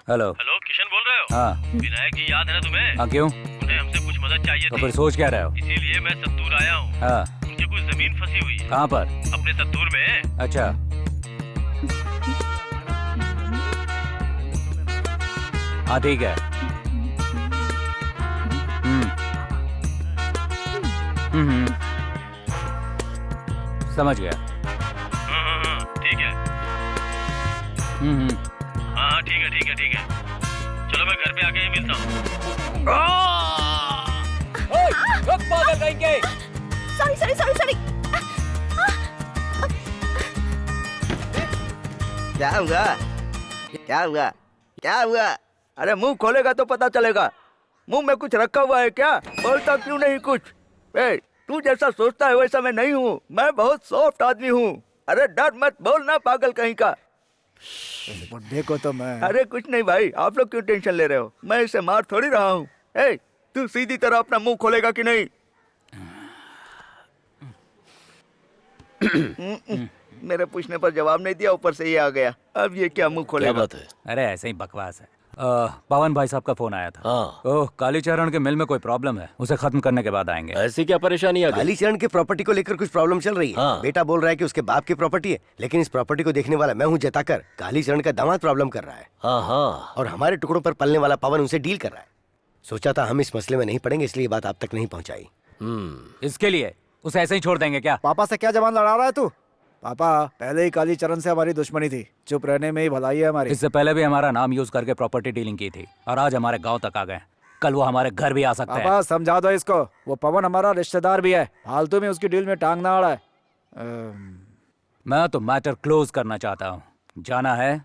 हेलो हेलो, किशन बोल रहे हो? हाँ विनायक जी याद है ना तुम्हें? हाँ, क्यों? उन्हें हमसे कुछ मदद चाहिए तो थी। फिर सोच क्या रहे हो? इसीलिए मैं सत्तूर आया हूँ। हाँ, उनकी कुछ जमीन फंसी हुई है। कहाँ पर? अपने सत्तूर में। अच्छा, हाँ ठीक है। समझ गया। ठीक है। हाँ ठीक है। चलो मैं घर पे आके ही मिलता हूँ। सॉरी। क्या हुआ? अरे मुंह खोलेगा तो पता चलेगा। मुंह में कुछ रखा हुआ है क्या? बोलता क्यों नहीं कुछ? तू जैसा सोचता है वैसा मैं नहीं हूँ। मैं बहुत सॉफ्ट आदमी हूँ। अरे डर मत, बोलना पागल कहीं का। बुड्ढे को तो मैं। अरे कुछ नहीं भाई, आप लोग क्यों टेंशन ले रहे हो? मैं इसे मार थोड़ी रहा हूँ। तू सीधी तरह अपना मुंह खोलेगा कि नहीं? मेरे पूछने पर जवाब नहीं दिया, ऊपर से ये आ गया। अब ये क्या मुंह खोलेगा? क्या बात है? अरे ऐसे ही बकवास है। पवन भाई साहब का फोन आया था। हाँ। ओह, कालीचरण के मिल में कोई प्रॉब्लम है, उसे खत्म करने के बाद आएंगे। ऐसी क्या परेशानी आ गई? कालीचरण की प्रॉपर्टी को लेकर कुछ प्रॉब्लम चल रही है। हाँ। बेटा बोल रहा है कि उसके बाप की प्रॉपर्टी है, लेकिन इस प्रॉपर्टी को देखने वाला मैं हूँ जताकर कालीचरण का दामाद प्रॉब्लम कर रहा है। हाँ। और हमारे टुकड़ों पर पलने वाला पवन उनसे डील कर रहा है। सोचा था हम इस मसले में नहीं पड़ेंगे, इसलिए बात आप तक नहीं पहुंचाई। इसके लिए उसे ऐसे ही छोड़ देंगे क्या? पापा से क्या जबान लड़ा रहा है तू? पापा, पहले ही कालीचरण से हमारी दुश्मनी थी, चुप रहने में ही भलाई है हमारी। इससे पहले भी हमारा नाम यूज करके प्रॉपर्टी डीलिंग की थी और आज हमारे गांव तक आ गए। कल वो हमारे घर भी आ सकते हैं। पापा समझा दो इसको, वो पवन हमारा रिश्तेदार भी है, फालतू में उसकी डील में टांग ना अड़ाए। मैं तो मैटर क्लोज करना चाहता हूँ। जाना है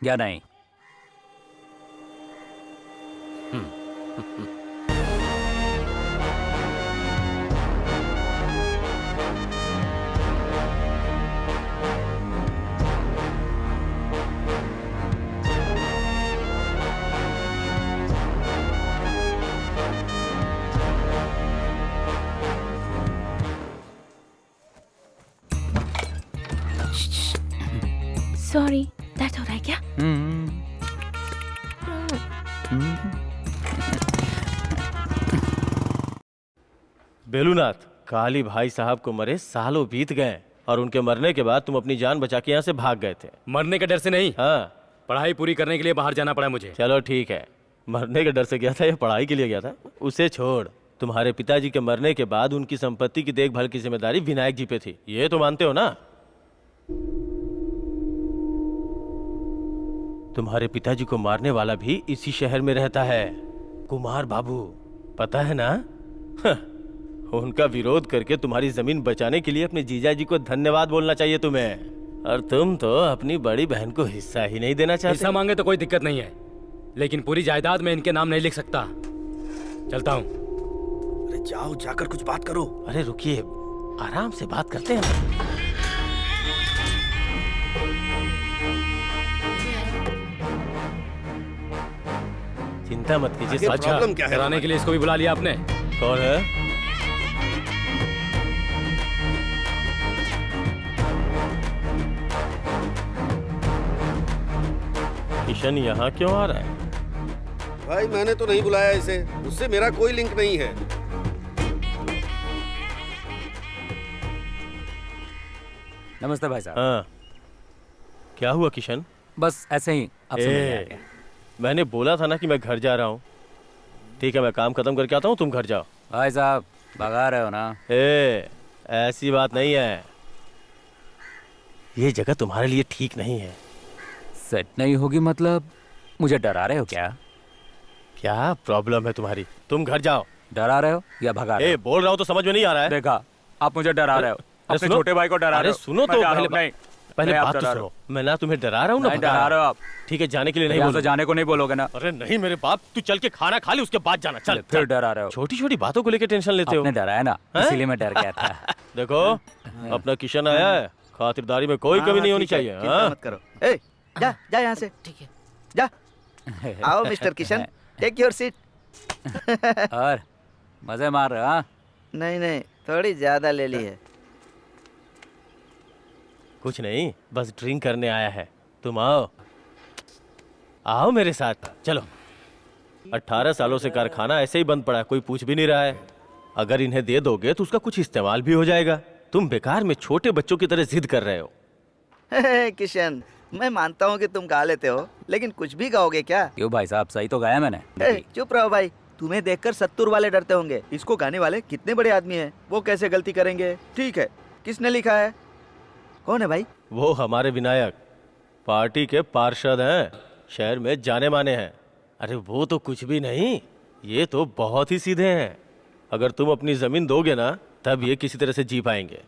या नहीं? सॉरी, दर्द हो रहा है क्या? बेलूनाथ, काली भाई साहब को मरे सालों बीत गए और उनके मरने के बाद तुम अपनी जान बचा के यहाँ से भाग गए थे। मरने के डर से नहीं, हाँ, पढ़ाई पूरी करने के लिए बाहर जाना पड़ा मुझे। चलो ठीक है, मरने के डर से गया था या पढ़ाई के लिए गया था, उसे छोड़। तुम्हारे पिताजी के मरने के बाद उनकी संपत्ति की देखभाल की जिम्मेदारी विनायक जी पे थी, ये तो मानते हो ना? तुम्हारे पिताजी को मारने वाला भी इसी शहर में रहता है, कुमार बाबू, पता है ना? उनका विरोध करके तुम्हारी जमीन बचाने के लिए अपने जीजाजी को धन्यवाद बोलना चाहिए तुम्हें। और तुम तो अपनी बड़ी बहन को हिस्सा ही नहीं देना चाहते। हिस्सा मांगे तो कोई दिक्कत नहीं है, लेकिन पूरी जायदाद में इनके नाम नहीं लिख सकता। चलता हूँ। अरे जाओ, जाकर कुछ बात करो। अरे रुकिए, आराम से बात करते हैं। चिंता मत कीजिए। अच्छा, कराने के लिए इसको भी बुला लिया आपने? कौन है? किशन यहाँ क्यों आ रहा है? भाई मैंने तो नहीं बुलाया इसे, उससे मेरा कोई लिंक नहीं है। नमस्ते भाई साहब। हाँ, क्या हुआ किशन? बस ऐसे ही आपसे मिलने आ गया। मैंने बोला था ना कि मैं घर जा रहा हूँ। ठीक है, मैं काम खत्म करके आता हूँ, तुम घर जाओ। भाई साहब भगा रहे हो ना? ऐसी बात नहीं है, ये जगह तुम्हारे लिए ठीक नहीं है। सेट नहीं होगी मतलब? मुझे डरा रहे हो क्या? क्या प्रॉब्लम है तुम्हारी? तुम घर जाओ। डरा रहे हो या भगा रहे हो? बोल रहा हूँ तो समझ में नहीं आ रहा है। देखा, आप मुझे डरा रहे हो। अपने छोटे भाई को डरा रहे हो। सुनो तो पहले आप बात तो डरा सुनो। मैं ना तुम्हें डरा रहा हूँ ना डरा रहे हो आप। ठीक है, जाने के लिए नहीं यहाँ बोलो। से जाने को नहीं बोलोगे ना? अरे नहीं मेरे बाप, तू चल के खाना खा ले, उसके बाद जाना। चल फिर डरा रहे हो। छोटी छोटी बातों को लेकर टेंशन लेते हो। आपने डराया ना, इसीलिए मैं डर गया था। देखो, अपना किशन आया है, खातिरदारी में कोई कमी नहीं होनी चाहिए। चिंता मत करो। ए, जा जा यहाँ से। ठीक है, जा। आओ mister Kishan, take your seat. और मजे मार रहे हो? हाँ? नहीं नहीं, थोड़ी ज्यादा ले ली है। कुछ नहीं, बस ड्रिंक करने आया है। तुम आओ, आओ मेरे साथ, चलो। 18 सालों से कारखाना ऐसे ही बंद पड़ा है, कोई पूछ भी नहीं रहा है। अगर इन्हें दे दोगे तो उसका कुछ इस्तेमाल भी हो जाएगा। तुम बेकार में छोटे बच्चों की तरह जिद कर रहे हो। किशन, मैं मानता हूँ कि तुम गा लेते हो, लेकिन कुछ भी गाओगे क्या? क्यों भाई साहब, सही तो गाया मैंने। चुप रहो भाई, तुम्हें देखकर 70 वाले डरते होंगे। इसको गाने वाले कितने बड़े आदमी हैं, वो कैसे गलती करेंगे? ठीक है, किसने लिखा है? कौन है भाई? वो हमारे विनायक, पार्टी के पार्षद हैं, शहर में जाने माने हैं। अरे वो तो कुछ भी नहीं, ये तो बहुत ही सीधे हैं। अगर तुम अपनी जमीन दोगे ना, तब ये किसी तरह से जी पाएंगे।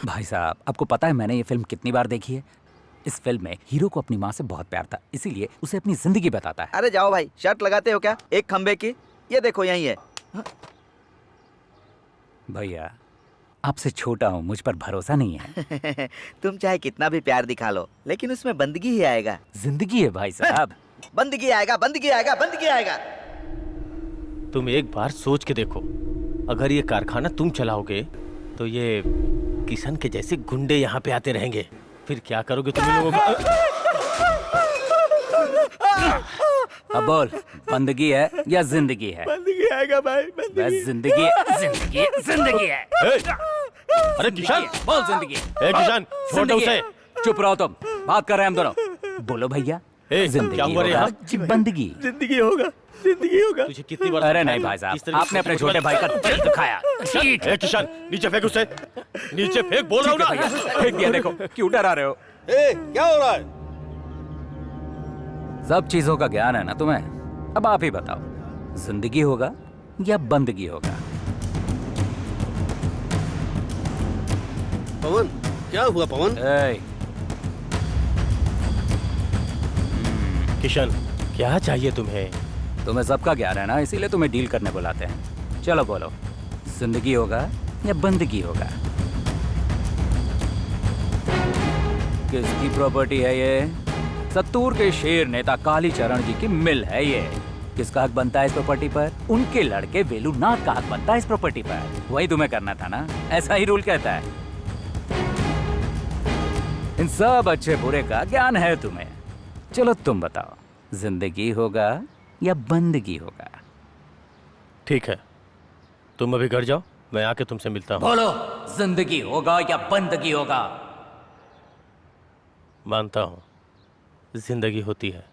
भाई साहब, आपको पता है मैंने ये फिल्म कितनी बार देखी है? इस फिल्म में हीरो को अपनी माँ से बहुत प्यार था, इसीलिए उसे अपनी जिंदगी बताता है। अरे जाओ भाई, शर्ट लगाते हो क्या एक खंबे की? ये देखो यही है। भैया, आपसे छोटा हूँ, मुझ पर भरोसा नहीं है। तुम चाहे कितना भी प्यार दिखा लो, लेकिन उसमें बंदगी ही आएगा। जिंदगी है भाई साहब। बंदगी आएगा, बंदगी आएगा, बंदगी आएगा। तुम एक बार सोच के देखो, अगर ये कारखाना तुम चलाओगे तो ये किशन के जैसे गुंडे यहाँ पे आते रहेंगे, फिर क्या करोगे तुम लोगों को? अब बोल, बंदगी है या जिंदगी है? बंदगी आएगा भाई, बंदगी। जिंदगी, जिंदगी, जिंदगी है। अरे किशन, बोल जिंदगी। किशन, छोड़ दो उसे। चुप रहो तुम, बात कर रहे हैं हम दोनों। बोलो भैया, जिंदगी क्या हुआ रे? होगा कि बंदगी? जिंदगी होगा, जिंदगी होगा। तुझे कितनी बार? अरे नहीं भाई साहब, आपने अपने छोटे भाई का दिल दुखाया। किशन, नीचे फेंक उसे, नीचे फेंक, बोल रहा हूँ ना। फेंक दिया, देखो क्यों डरा रहे हो? क्या हो रहा है? सब चीजों का ज्ञान है ना तुम्हें, अब आप ही बताओ, जिंदगी होगा या बंदगी होगा? पवन, क्या हुआ पवन? किशन, क्या चाहिए तुम्हें? तुम्हें सबका ज्ञान है ना, इसीलिए तुम्हें डील करने बुलाते हैं। चलो बोलो, जिंदगी होगा या बंदगी होगा? किसकी प्रॉपर्टी है ये? सत्तूर के शेर नेता कालीचरण जी की मिल है ये। किसका हक बनता है इस प्रॉपर्टी पर? उनके लड़के वेलुनाथ का हक बनता है इस प्रॉपर्टी पर। वही तुम्हें करना था ना, ऐसा ही रूल कहता है। इन सब अच्छे बुरे का ज्ञान है तुम्हें। चलो तुम बताओ, जिंदगी होगा या बंदगी होगा? ठीक है, तुम अभी घर जाओ, मैं आके तुमसे मिलता हूँ। बोलो, जिंदगी होगा या बंदगी होगा? मानता हूँ, जिंदगी होती है।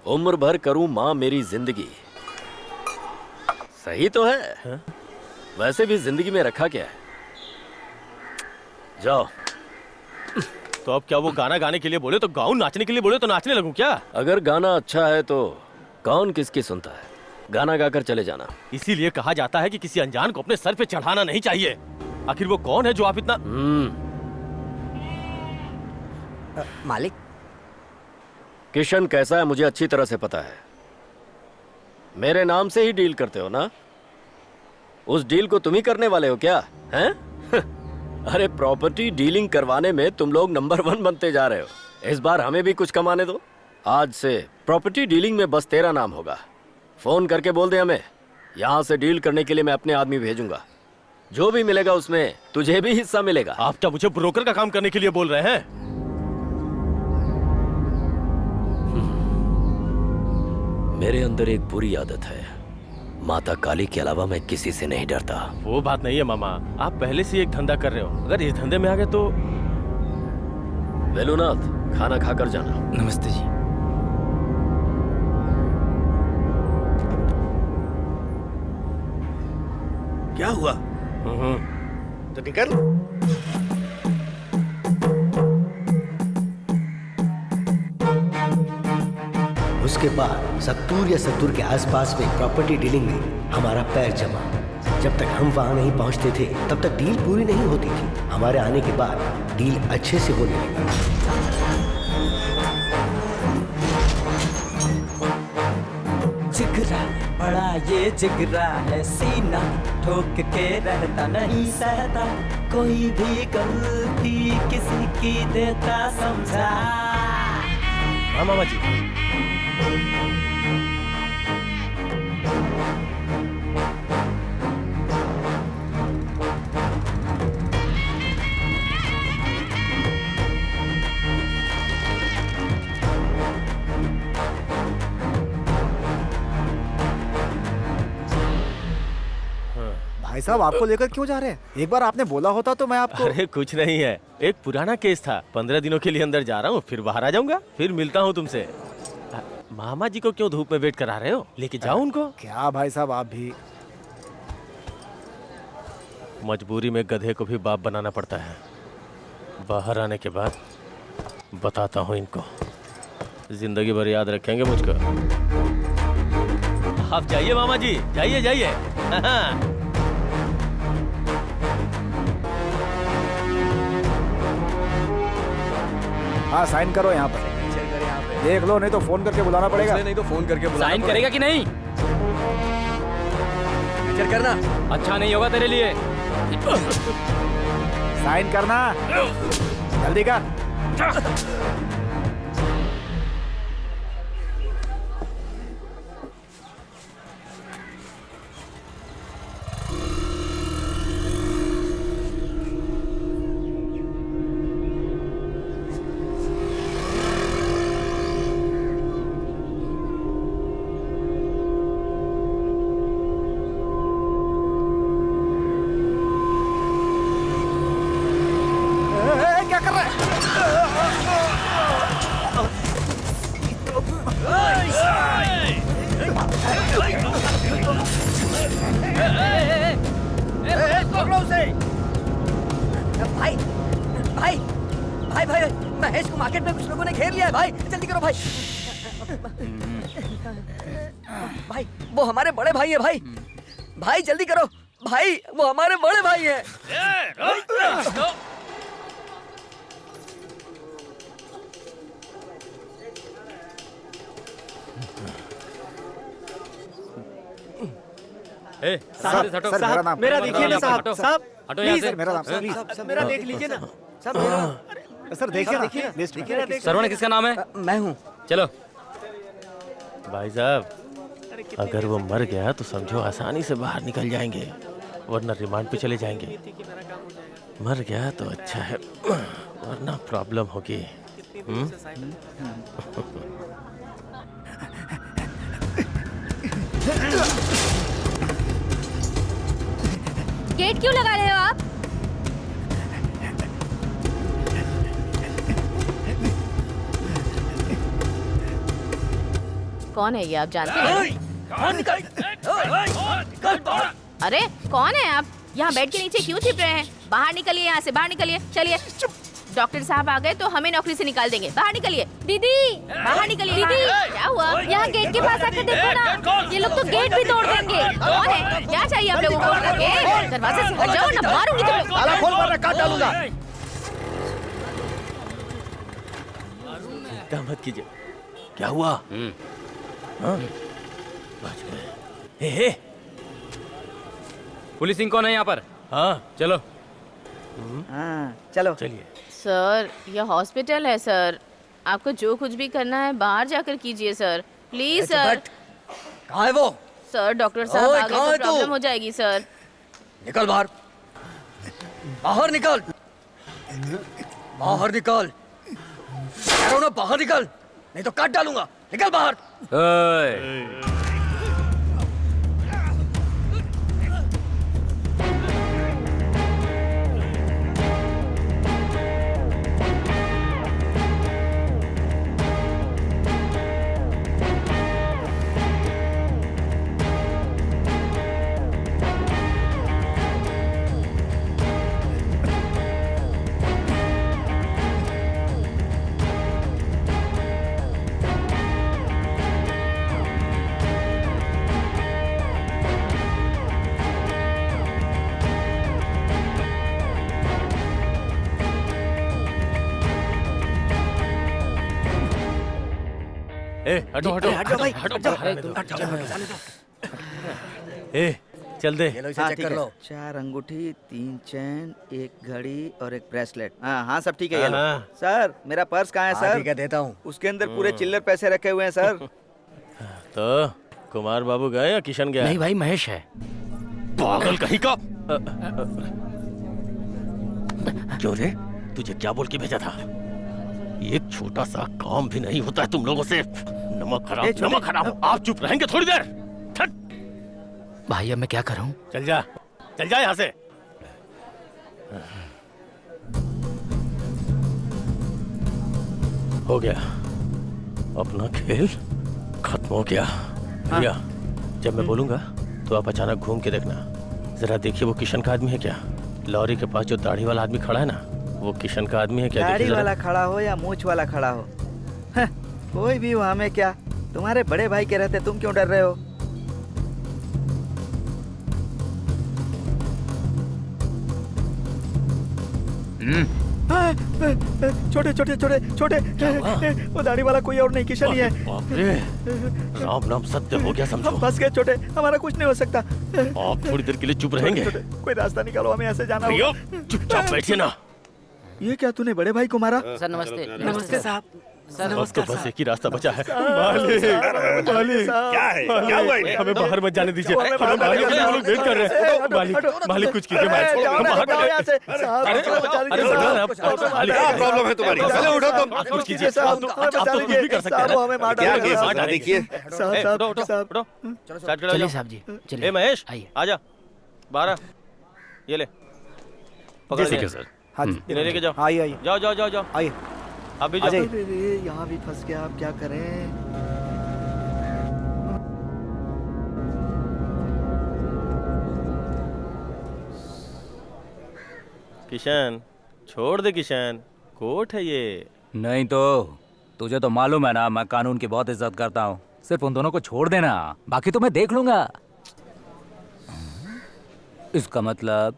उम्र भर करूं माँ मेरी जिंदगी, सही तो है? हा? वैसे भी जिंदगी में रखा क्या है? जाओ। तो अब क्या वो गाना गाने के लिए बोले तो गाऊं, नाचने के लिए बोले तो नाचने लगूं क्या? अगर गाना अच्छा है तो कौन किसकी सुनता है? गाना गाकर चले जाना। इसीलिए कहा जाता है कि किसी अनजान को अपने सर पे चढ़ाना नहीं चाहिए। आखिर वो कौन है जो आप इतना मालिक, किशन कैसा है मुझे अच्छी तरह से पता है। मेरे नाम से ही डील करते हो ना? उस डील को तुम ही करने वाले हो क्या? हैं? अरे प्रॉपर्टी डीलिंग करवाने में तुम लोग नंबर 1 बनते जा रहे हो। इस बार हमें भी कुछ कमाने दो। आज से प्रॉपर्टी डीलिंग में बस तेरा नाम होगा। फोन करके बोल दे हमें, यहाँ से डील करने के लिए मैं अपने आदमी भेजूंगा। जो भी मिलेगा उसमें तुझे भी हिस्सा मिलेगा। आप क्या मुझे ब्रोकर का काम करने के लिए बोल रहे हैं? मेरे अंदर एक बुरी आदत है, माता काली के अलावा मैं किसी से नहीं डरता। वो बात नहीं है मामा, आप पहले से एक धंधा कर रहे हो, अगर इस धंधे में आ गए तो। वेलुनाथ, खाना खाकर जाना। नमस्ते जी। क्या हुआ? तो निकल। उसके बाद सत्तूर या सत्तूर के आसपास में प्रॉपर्टी डीलिंग में हमारा पैर जमा। जब तक हम वहां नहीं पहुंचते थे तब तक डील पूरी नहीं होती थी। हमारे आने के बाद डील अच्छे से होने लगा। जिगरा बड़ा ये जिगरा है, सीना ठोक के रहता नहीं सहता, कोई भी गलती किसी की देता समझा। हाँ मामा जी। भाई साहब, आपको लेकर क्यों जा रहे हैं? एक बार आपने बोला होता तो मैं आपको। अरे कुछ नहीं है, एक पुराना केस था। 15 दिनों के लिए अंदर जा रहा हूँ, फिर बाहर आ जाऊंगा, फिर मिलता हूँ तुमसे। मामा जी को क्यों धूप में वेट करा रहे हो? लेके जाओ उनको। क्या भाई साहब, आप भी। मजबूरी में गधे को भी बाप बनाना पड़ता है। बाहर आने के बाद बताता हूँ इनको, जिंदगी भर याद रखेंगे मुझको। आप जाइए मामा जी, जाइए जाइए। हाँ, साइन करो यहाँ पर। देख लो, नहीं तो फोन करके बुलाना पड़ेगा। नहीं तो फोन करके बुलाना साइन करेगा कि नहीं? चल करना। अच्छा नहीं होगा तेरे लिए। साइन करना, जल्दी कर। भाई भाई भाई भाई महेश को मार्केट में कुछ लोगों ने घेर लिया है। भाई जल्दी करो भाई। भाई वो हमारे बड़े भाई है। भाई भाई जल्दी करो। भाई वो हमारे बड़े भाई हैं। साहब मेरा देखिए ना साहब, साहब हटो यहाँ से। मेरा नाम साहब मेरा देख लीजिए ना साहब, सर देखिए ना लिस्ट में। सरवण किसका नाम है? मैं हूँ। चलो। भाई साहब अगर वो मर गया तो समझो आसानी से बाहर निकल जाएंगे, वरना रिमांड पे चले जाएंगे। मर गया तो अच्छा है, वरना प्रॉब्लम होगी। गेट क्यों लगा रहे हो आप? कौन है ये, आप जानते हैं? अरे कौन है आप? यहाँ बेड के नीचे क्यों छिप रहे हैं? बाहर निकलिए यहाँ से, बाहर निकलिए। चलिए, डॉक्टर साहब आ गए तो हमें नौकरी से निकाल देंगे। बाहर निकलिए दीदी, बाहर निकलिए। दीदी, क्या हुआ? यहाँ गेट के पास आकर देखो ना, ये लोग तो गेट भी तोड़ देंगे। कौन है? क्या चाहिए आप लोगों को? दरवाजे से हट जाओ ना, मारूंगी तुम्हें। ताला खोल वरना काट डालूंगा। क्या मत कीजिए। क्या हुआ? हाँ? बच गए। हे पुलिसिंग कौन है यहाँ पर? हाँ चलो। हाँ चलो चलिए। सर ये हॉस्पिटल है सर, आपको जो कुछ भी करना है बाहर जाकर कीजिए सर, प्लीज सर। कहाँ है वो? सर डॉक्टर साहब ओए, आ गए कहाँ है तो तू? प्रॉब्लम हो जाएगी सर। निकल बाहर, बाहर निकल, बाहर निकल, कह रहा हूं ना बाहर निकल, नहीं तो काट डालूंगा। निकल बाहर। हटो हटो हटो भाई, हटो हटो, रहने दो, हटो, रहने दो। चल दे। ये लो, इसे चेक कर लो। 4 अंगूठी, 3 चैन, 1 घड़ी और 1 ब्रेसलेट। हाँ हाँ सब ठीक है। ये लो। हाँ। सर मेरा पर्स कहाँ है हाँ, सर? ठीक है देता हूँ। उसके अंदर पूरे चिल्लर पैसे रखे हुए हैं सर। तो कुमार बाबू गए या किशन गया? नहीं भाई, महेश है। पागल कहीं का। क्यों रे, तुझे क्या बोल के भेजा था? एक छोटा सा काम भी नहीं होता है तुम लोगों से। नमक खराब, नमक खराब। आप चुप रहेंगे थोड़ी देर? भाई अब मैं क्या करूं? चल जा यहाँ से। हो गया, अपना खेल खत्म हो गया। भैया जब मैं बोलूंगा तो आप अचानक घूम के देखना। जरा देखिए वो किशन का आदमी है क्या? लॉरी के पास जो दाढ़ी वाला आदमी खड़ा है ना, वो किशन का आदमी है क्या? दाढ़ी वाला खड़ा हो या मूछ वाला खड़ा हो, कोई भी हो, हमें क्या? तुम्हारे बड़े भाई के रहते तुम क्यों डर रहे हो? छोटे छोटे छोटे छोटे, वो दाढ़ी वाला कोई और नहीं, किशन ही है। बाप रे, राम नाम सत्य हो गया समझो। हम फंस गए छोटे, हमारा कुछ नहीं हो सकता। आप थोड़ी देर के लिए चुप रहेंगे? कोई रास्ता निकालो, हमें ऐसे जाना होगा। चुपचाप बैठिए ना। ये क्या तूने बड़े भाई को मारा? सर नमस्ते। नमस्ते साहब। अब तो बस एक ही रास्ता बचा है। क्या है? क्या हुआ इन्हें? हमें बाहर मत जाने दीजिए। हम लोग वेट कर रहे हैं। मालिक कुछ कीजिए। क्या प्रॉब्लम है तुम्हारी? चलो उठो तुम। कुछ कीजिए। आप तो कुछ भी कर सकते हैं। क्या केस है? देखिए चलिए साहब जी, चलिए। ए महेश, आइए। आजा 12 ये ले। ठीक है सर। हाँ जी, इन्हें लेके जाओ। आइए आइए जाओ। आइए। आप भी अरे जाओ। यहाँ भी फंस गया, अब क्या करें? किशन छोड़ दे, किशन कोर्ट है ये। नहीं तो तुझे तो मालूम है ना, मैं कानून की बहुत इज्जत करता हूँ। सिर्फ उन दोनों को छोड़ देना, बाकी तो मैं देख लूंगा। इसका मतलब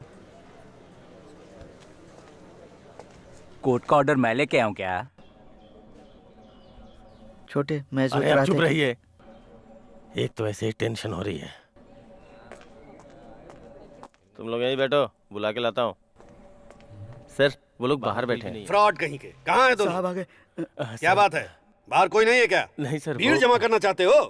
कोर्ट का ऑर्डर मैं लेके आऊं क्या? छोटे मैं सोच अरे रहा आप चुप था रहिए। एक तो ऐसे ही टेंशन हो रही है। तुम लोग यहीं बैठो, बुला के लाता हूँ। सर वो लोग बाहर बैठे हैं। फ्रॉड कहीं के। कहाँ है तुम? साहब आ गए। क्या बात है? बाहर कोई नहीं है क्या? नहीं सर। भीड़ जमा करना चाहते हो?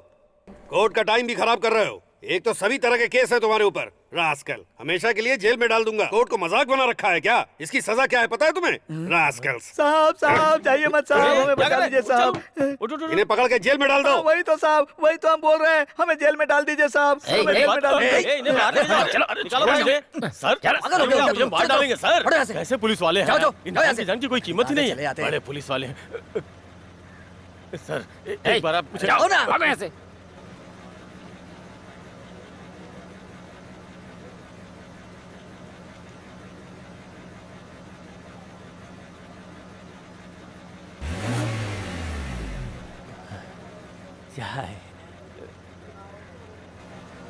कोर्ट का टाइम भी खराब कर रहे हो। एक तो सभी तरह के केस है तुम्हारे ऊपर। रास्कल, हमेशा के लिए जेल में डाल दूंगा। कोर्ट को मजाक बना रखा है क्या? इसकी सजा क्या है पता है तुम्हें? रास्कल्स। साहब साहब जाइए मत साहब, हमें बचा लीजिए साहब। इन्हें पकड़ के जेल में डाल दो। वही तो साहब, वही तो हम बोल रहे हैं, हमें जेल में डाल दीजिए साहब, हमें जेल में डाल दीजिए। मुझे मार डालेंगे सर। कैसे पुलिस वाले हैं? इनकी जान की कोई कीमत ही नहीं है। बड़े पुलिस वाले हैं। सर एक बार आप मुझे जाओ ना हमें से।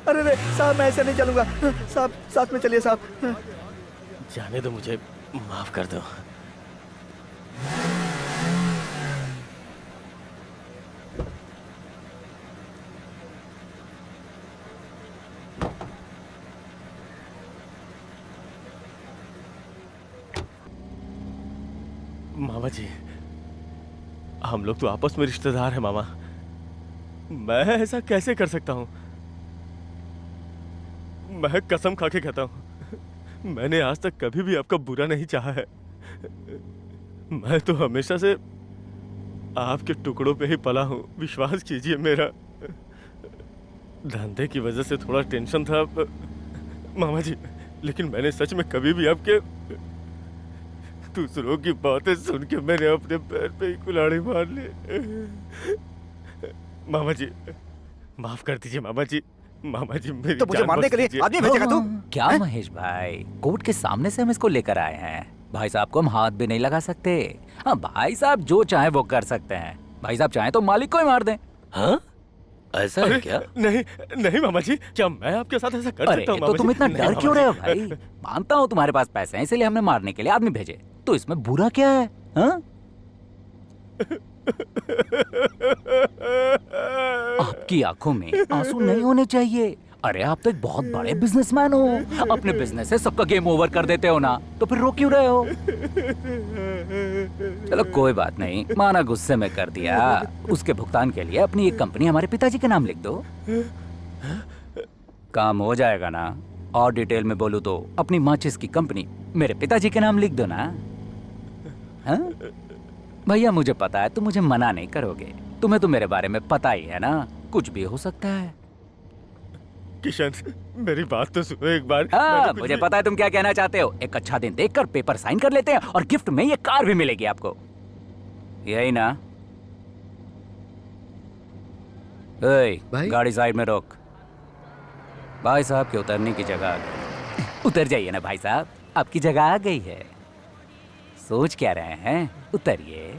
अरे रे साहब, मैं ऐसे नहीं चलूंगा साहब, साथ में चलिए साहब। जाने दो, मुझे माफ कर दो। मामा जी, हम लोग तो आपस में रिश्तेदार हैं मामा। मैं ऐसा कैसे कर सकता हूँ? मैं कसम खा के कहता हूँ, मैंने आज तक कभी भी आपका बुरा नहीं चाहा है। मैं तो हमेशा से आपके टुकड़ों पे ही पला हूँ, विश्वास कीजिए मेरा। धंधे की वजह से थोड़ा टेंशन था मामा जी, लेकिन मैंने सच में कभी भी आपके दूसरों की बातें सुन के मैंने अपने पैर पे ही कुल्हाड़ी मार ली। मामा जी माफ कर दीजिए मामा जी। मामा जी मेरी तो मुझे मारने के लिए आदमी भेजेगा तू? क्या महेश भाई, कोर्ट के सामने से हम इसको लेकर आए हैं। भाई साहब को हम हाथ भी नहीं लगा सकते। हाँ भाई साहब जो चाहे वो कर सकते हैं। भाई साहब चाहे तो मालिक को ही मार दें। हाँ ऐसा है क्या? नहीं नहीं मामा जी, क्या मैं आपके साथ ऐसा कर सकता हूँ? तो तुम इतना डर क्यों रहे हो भाई? मानता हूँ तुम्हारे पास पैसे हैं इसलिए हमने मारने के लिए आदमी भेजे, तो इसमें बुरा क्या है? हाँ? आपकी आंखों में आंसू नहीं होने चाहिए। अरे आप तो एक बहुत बड़े बिजनेसमैन हो, अपने बिजनेस से सबका गेम ओवर कर देते हो ना, तो फिर रो क्यों रहे हो? चलो कोई बात नहीं, माना गुस्से में कर दिया। उसके भुगतान के लिए अपनी एक कंपनी हमारे पिताजी के नाम लिख दो, काम हो जाएगा ना। और डिटेल में बोलूं तो अपनी माचिस की कंपनी मेरे पिताजी के नाम लिख दो ना। हाँ? भैया मुझे पता है तुम मुझे मना नहीं करोगे, तुम्हें तो मेरे बारे में पता ही है ना, कुछ भी हो सकता है। किशन मेरी बात तो सुनो एक बार। हाँ, मुझे पता है तुम क्या कहना चाहते हो। एक अच्छा दिन देखकर पेपर साइन कर लेते हैं और गिफ्ट में ये कार भी मिलेगी आपको, यही ना? गाड़ी साइड में रोक। भाई साहब के उतरने की जगह आ गई। उतर जाइए ना भाई साहब, आपकी जगह आ गई है। सोच क्या रहे हैं, उतरिए।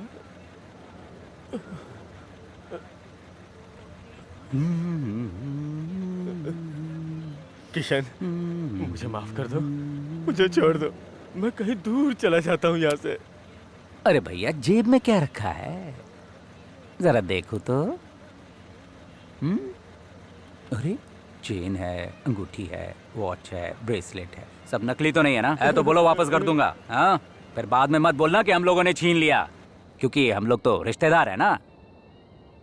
किशन मुझे माफ कर दो, मुझे छोड़ दो, मैं कहीं दूर चला जाता हूँ यहाँ से। अरे भैया जेब में क्या रखा है, जरा देखो तो। अरे चेन है, अंगूठी है, वॉच है, ब्रेसलेट है, सब नकली तो नहीं है ना? है तो बोलो वापस कर दूंगा। हाँ फिर बाद में मत बोलना कि हम लोगों ने छीन लिया, क्योंकि हम लोग तो रिश्तेदार है ना।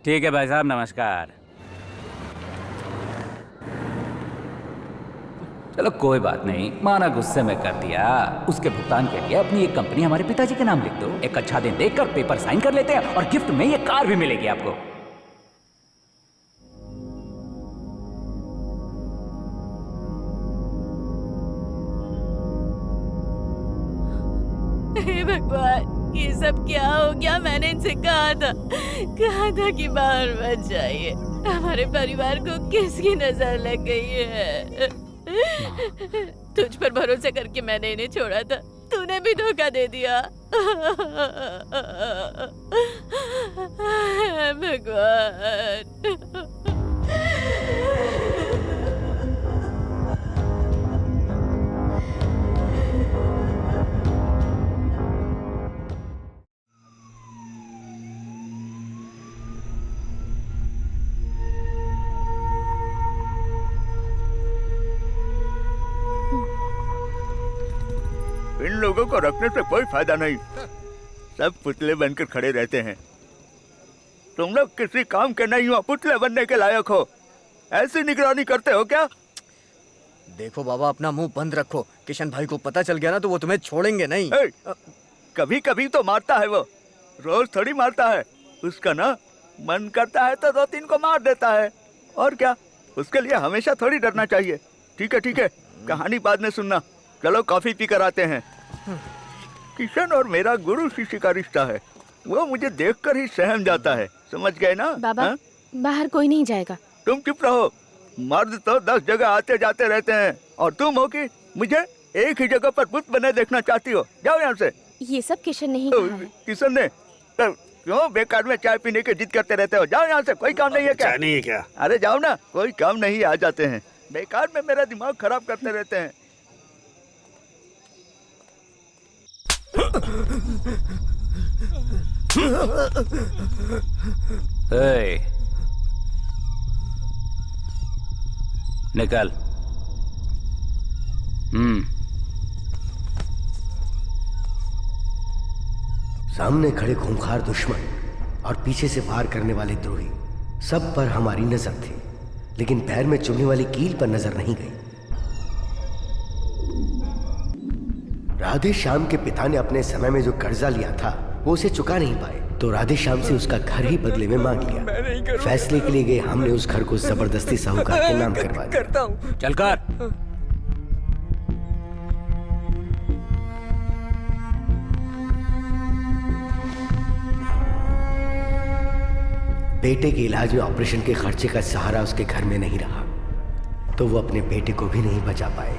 ठीक है भाई साहब, नमस्कार। चलो कोई बात नहीं, माना गुस्से में कर दिया। उसके भुगतान के लिए अपनी एक कंपनी हमारे पिताजी के नाम लिख दो। एक अच्छा दिन देखकर पेपर साइन कर लेते हैं और गिफ्ट में ये कार भी मिलेगी आपको। हे भगवान, ये सब क्या हो गया? मैंने इनसे कहा था कि बाहर मत जाइए। हमारे परिवार को किसकी नजर लग गई है? तुझ पर भरोसा करके मैंने इन्हें छोड़ा था, तूने भी धोखा दे दिया। भगवान। इन लोगों को रखने से कोई फायदा नहीं, सब पुतले बनकर खड़े रहते हैं। तुम लोग किसी काम के नहीं हो, पुतले बनने के लायक हो। ऐसी निगरानी करते हो क्या? देखो बाबा, अपना मुंह बंद रखो। किशन भाई को पता चल गया ना तो वो तुम्हें छोड़ेंगे नहीं। कभी कभी तो मारता है वो, रोज थोड़ी मारता है। उसका ना मन करता है तो 2-3 को मार देता है, और क्या। उसके लिए हमेशा थोड़ी डरना चाहिए। ठीक है, कहानी बाद में सुनना। चलो कॉफी पी कर आते हैं। किशन और मेरा गुरु शिष्य का रिश्ता है, वो मुझे देखकर ही सहम जाता है। समझ गए ना? बाबा, हा? बाहर कोई नहीं जाएगा। तुम चुप रहो। मर्द तो 10 जगह आते जाते रहते हैं, और तुम हो कि मुझे एक ही जगह पर बुत बने देखना चाहती हो। जाओ यहाँ से। ये सब किशन नहीं कहा है। किशन ने? तो क्यों बेकार में चाय पीने की जिद करते रहते हो? जाओ यहाँ से। कोई काम नहीं है क्या? चाय नहीं है क्या? अरे जाओ ना, कोई काम नहीं, आ जाते हैं। बेकार में मेरा दिमाग खराब करते रहते हैं। निकल। सामने खड़े खूंखार दुश्मन और पीछे से वार करने वाले द्रोही, सब पर हमारी नजर थी, लेकिन पैर में चुभने वाली कील पर नजर नहीं गई। राधे श्याम के पिता ने अपने समय में जो कर्जा लिया था वो उसे चुका नहीं पाए, तो राधे श्याम से उसका घर ही बदले में मांग लिया। फैसले के लिए गए हमने उस घर को जबरदस्ती साहूकार के नाम करवा दिया। करता हूँ। चल कर। बेटे के इलाज में ऑपरेशन के खर्चे का सहारा उसके घर में नहीं रहा, तो वो अपने बेटे को भी नहीं बचा पाए।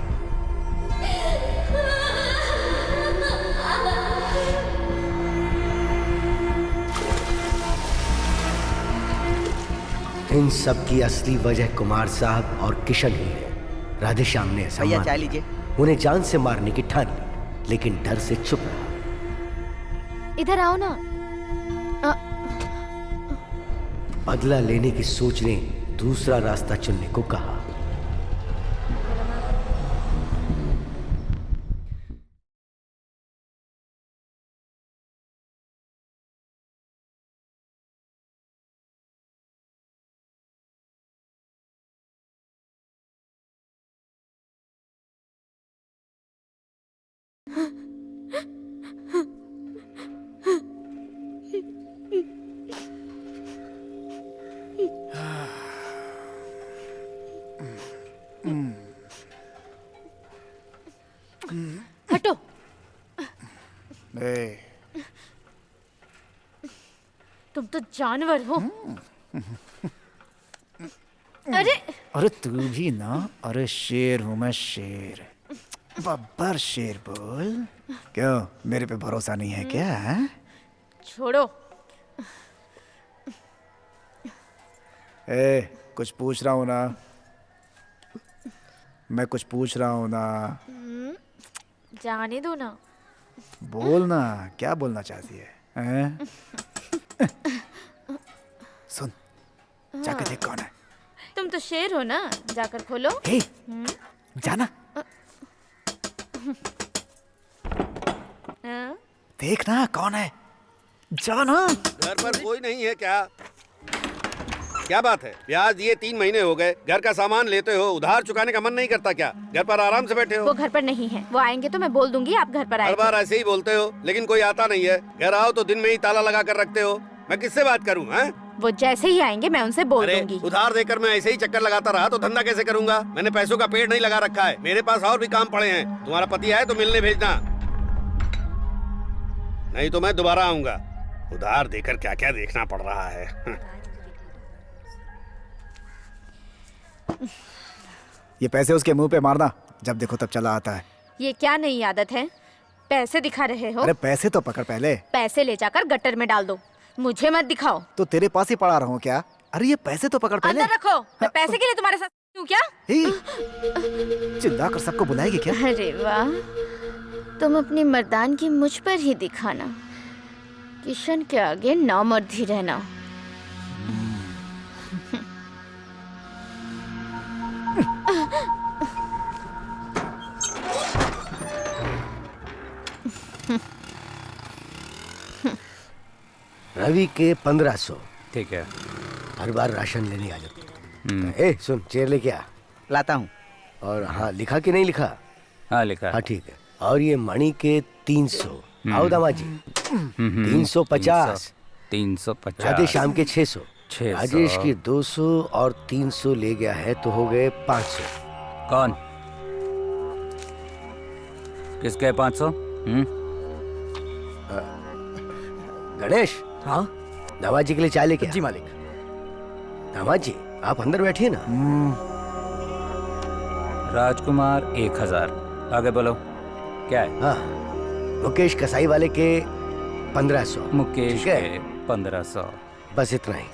इन सब की असली वजह कुमार साहब और किशन ही है। राधे श्याम ने ऐसा भैया मान चाय लिया। लीजिए। उन्हें जान से मारने की ठान ली, लेकिन डर से चुप रहा। इधर आओ ना। बदला लेने की सोच ने दूसरा रास्ता चुनने को कहा। हटो। तुम तो जानवर हो। अरे तू भी ना। अरे शेर हूँ मैं, शेर, बब्बर शेर। बोल, क्यों मेरे पे भरोसा नहीं है क्या? है? छोड़ो। कुछ पूछ रहा हूँ ना, मैं कुछ पूछ रहा हूँ ना। जाने दो ना। बोल ना, क्या बोलना चाहती है? हैं? सुन, जाके देख कौन है। तुम तो शेर हो ना, जाकर खोलो। हे, जाना। देखना कौन है, जाना। घर पर कोई नहीं है क्या? क्या बात है? ब्याज दिए 3 महीने हो गए, घर का सामान लेते हो, उधार चुकाने का मन नहीं करता क्या? घर पर आराम से बैठे हो। वो घर पर नहीं है, वो आएंगे तो मैं बोल दूंगी आप घर पर आए। हर बार ऐसे ही बोलते हो, लेकिन कोई आता नहीं है। घर आओ तो दिन में ही ताला लगा कर रखते हो। मैं किससे बात करूं? हैं? वो जैसे ही आएंगे मैं उनसे बोल दूंगी। उधार देकर मैं ऐसे ही चक्कर लगाता रहा तो धंधा कैसे करूंगा? मैंने पैसों का पेड़ नहीं लगा रखा है, मेरे पास और भी काम पड़े हैं। तुम्हारा पति आए तो मिलने भेजना, नहीं तो मैं दोबारा आऊंगा। उधार देकर क्या क्या देखना पड़ रहा है। ये पैसे उसके मुंह पे मारना, जब देखो तब चला आता है। ये क्या नई आदत है? पैसे दिखा रहे हो? अरे पैसे तो पकड़ पहले। पैसे ले जाकर गटर में डाल दो, मुझे मत दिखाओ। तो तेरे पास ही पड़ा रहूं क्या? अरे ये पैसे तो पकड़ पहले। अंदर रखो। मैं पैसे के लिए तुम्हारे साथ हूँ क्या? चिल्ला कर सबको बुलाएगी क्या? अरे वाह, तुम अपनी मर्दानगी मुझ पर ही दिखाना, किशन के आगे नामर्द ही रहना। रवि के 1500। ठीक है। हर बार राशन लेने आ जाते। ए सुन, चेयर लेके आ। लाता हूँ। और हाँ, लिखा कि नहीं लिखा? हाँ लिखा। हाँ ठीक है। और ये मणि के 300। आओ दामाद जी। 350। 350। राधे श्याम के 600। राजेश के 200 और 300 ले गया है तो हो गए 500। कौन? किसके 500? गणेश। हाँ दामाद जी के लिए चाय लेके जी मालिक। दामाद जी आप अंदर बैठिए ना। राजकुमार 1000। आगे बोलो क्या है? हाँ, मुकेश कसाई वाले के 1500। मुकेश के 1500। बस इतना ही।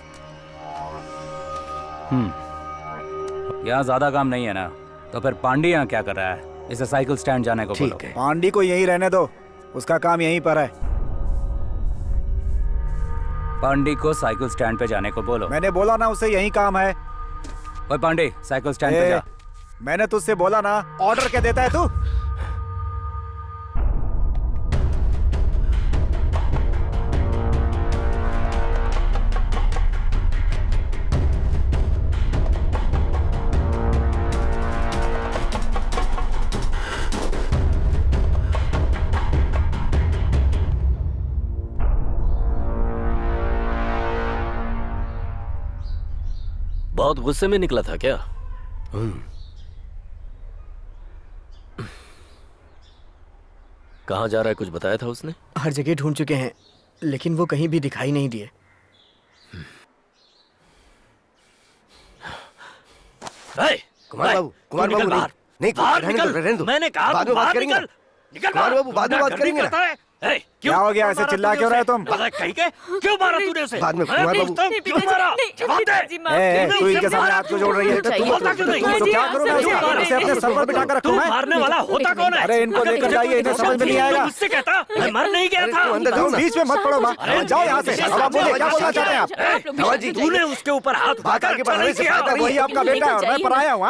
यहाँ ज्यादा काम नहीं है ना, तो फिर पांडे यहाँ क्या कर रहा है? इसे साइकिल स्टैंड जाने को बोलो। पांडे को यहीं रहने दो, उसका काम यहीं पर है। पांडे को साइकिल स्टैंड पे जाने को बोलो। मैंने बोला ना उसे यही काम है। ओए पांडे, साइकिल स्टैंड पे जा। मैंने तुझसे बोला ना, ऑर्डर क्या देता है तू? बहुत गुस्से में निकला था क्या? कहाँ जा रहा है कुछ बताया था उसने? हर जगह ढूंढ चुके हैं लेकिन वो कहीं भी दिखाई नहीं दिए। कुमार बाबू, कुमार बाबू नहीं, रहने दो। मैंने कहा बाद में बात करेंगे। कुमार बाबू बाद में बात करेंगे ना। क्या हो गया? ऐसे चिल्ला क्यों रहे तुम? कहीं के क्यों मारा तूने उसे? बाद में कुमार बाबू। क्यों मारा? जवाब दे। तू इनके सामने हाथ को जोड़ रही है। तो क्या करूं मैं? इसे अपने सर पर बिठा कर रखूं मैं? मारने वाला होता कौन है? अरे इनको लेकर जाइए, इन्हें समझ में नहीं आएगा। मुझसे कहता मैं मर नहीं गया था। अंदर जाओ, बीच में मत पड़ो। जाओ यहाँ से। अब आप बोलिए, क्या बोलना चाहते हैं आप? तूने उसके ऊपर हाथ उठाकर वही आपका बेटा है और मैं पराया हूँ।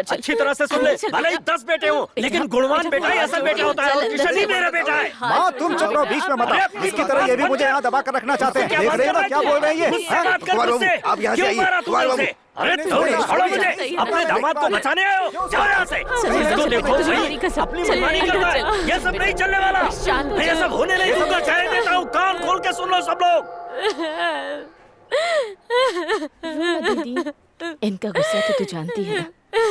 अच्छी तरह से सुन ले, भले ही 10 बेटे हो लेकिन गुणवान बेटा ही असल बेटा होता है। और किशन ही मेरा बेटा है। माँ तुम चुप रहो, बीच में मत आओ। इसकी तरह ये भी मुझे यहाँ दबा कर रखना चाहते हैं। देख रहे हो ना क्या बोल रहे हैं ये? कुमार बाबू आप यहाँ से आइए। कुमार बाबू अरे छोड़ो मुझे, अपने दामाद को बचाने आए हो। जाओ यहाँ से। इसको देखो भाई, अपनी मनमानी करता है। ये सब नहीं चलने वाला। मैं ये सब होने नहीं दूंगा। चाय देता हूँ, कान खोल के सुन लो सब लोग। दीदी, इनका गुस्सा तो तू जानती है ना,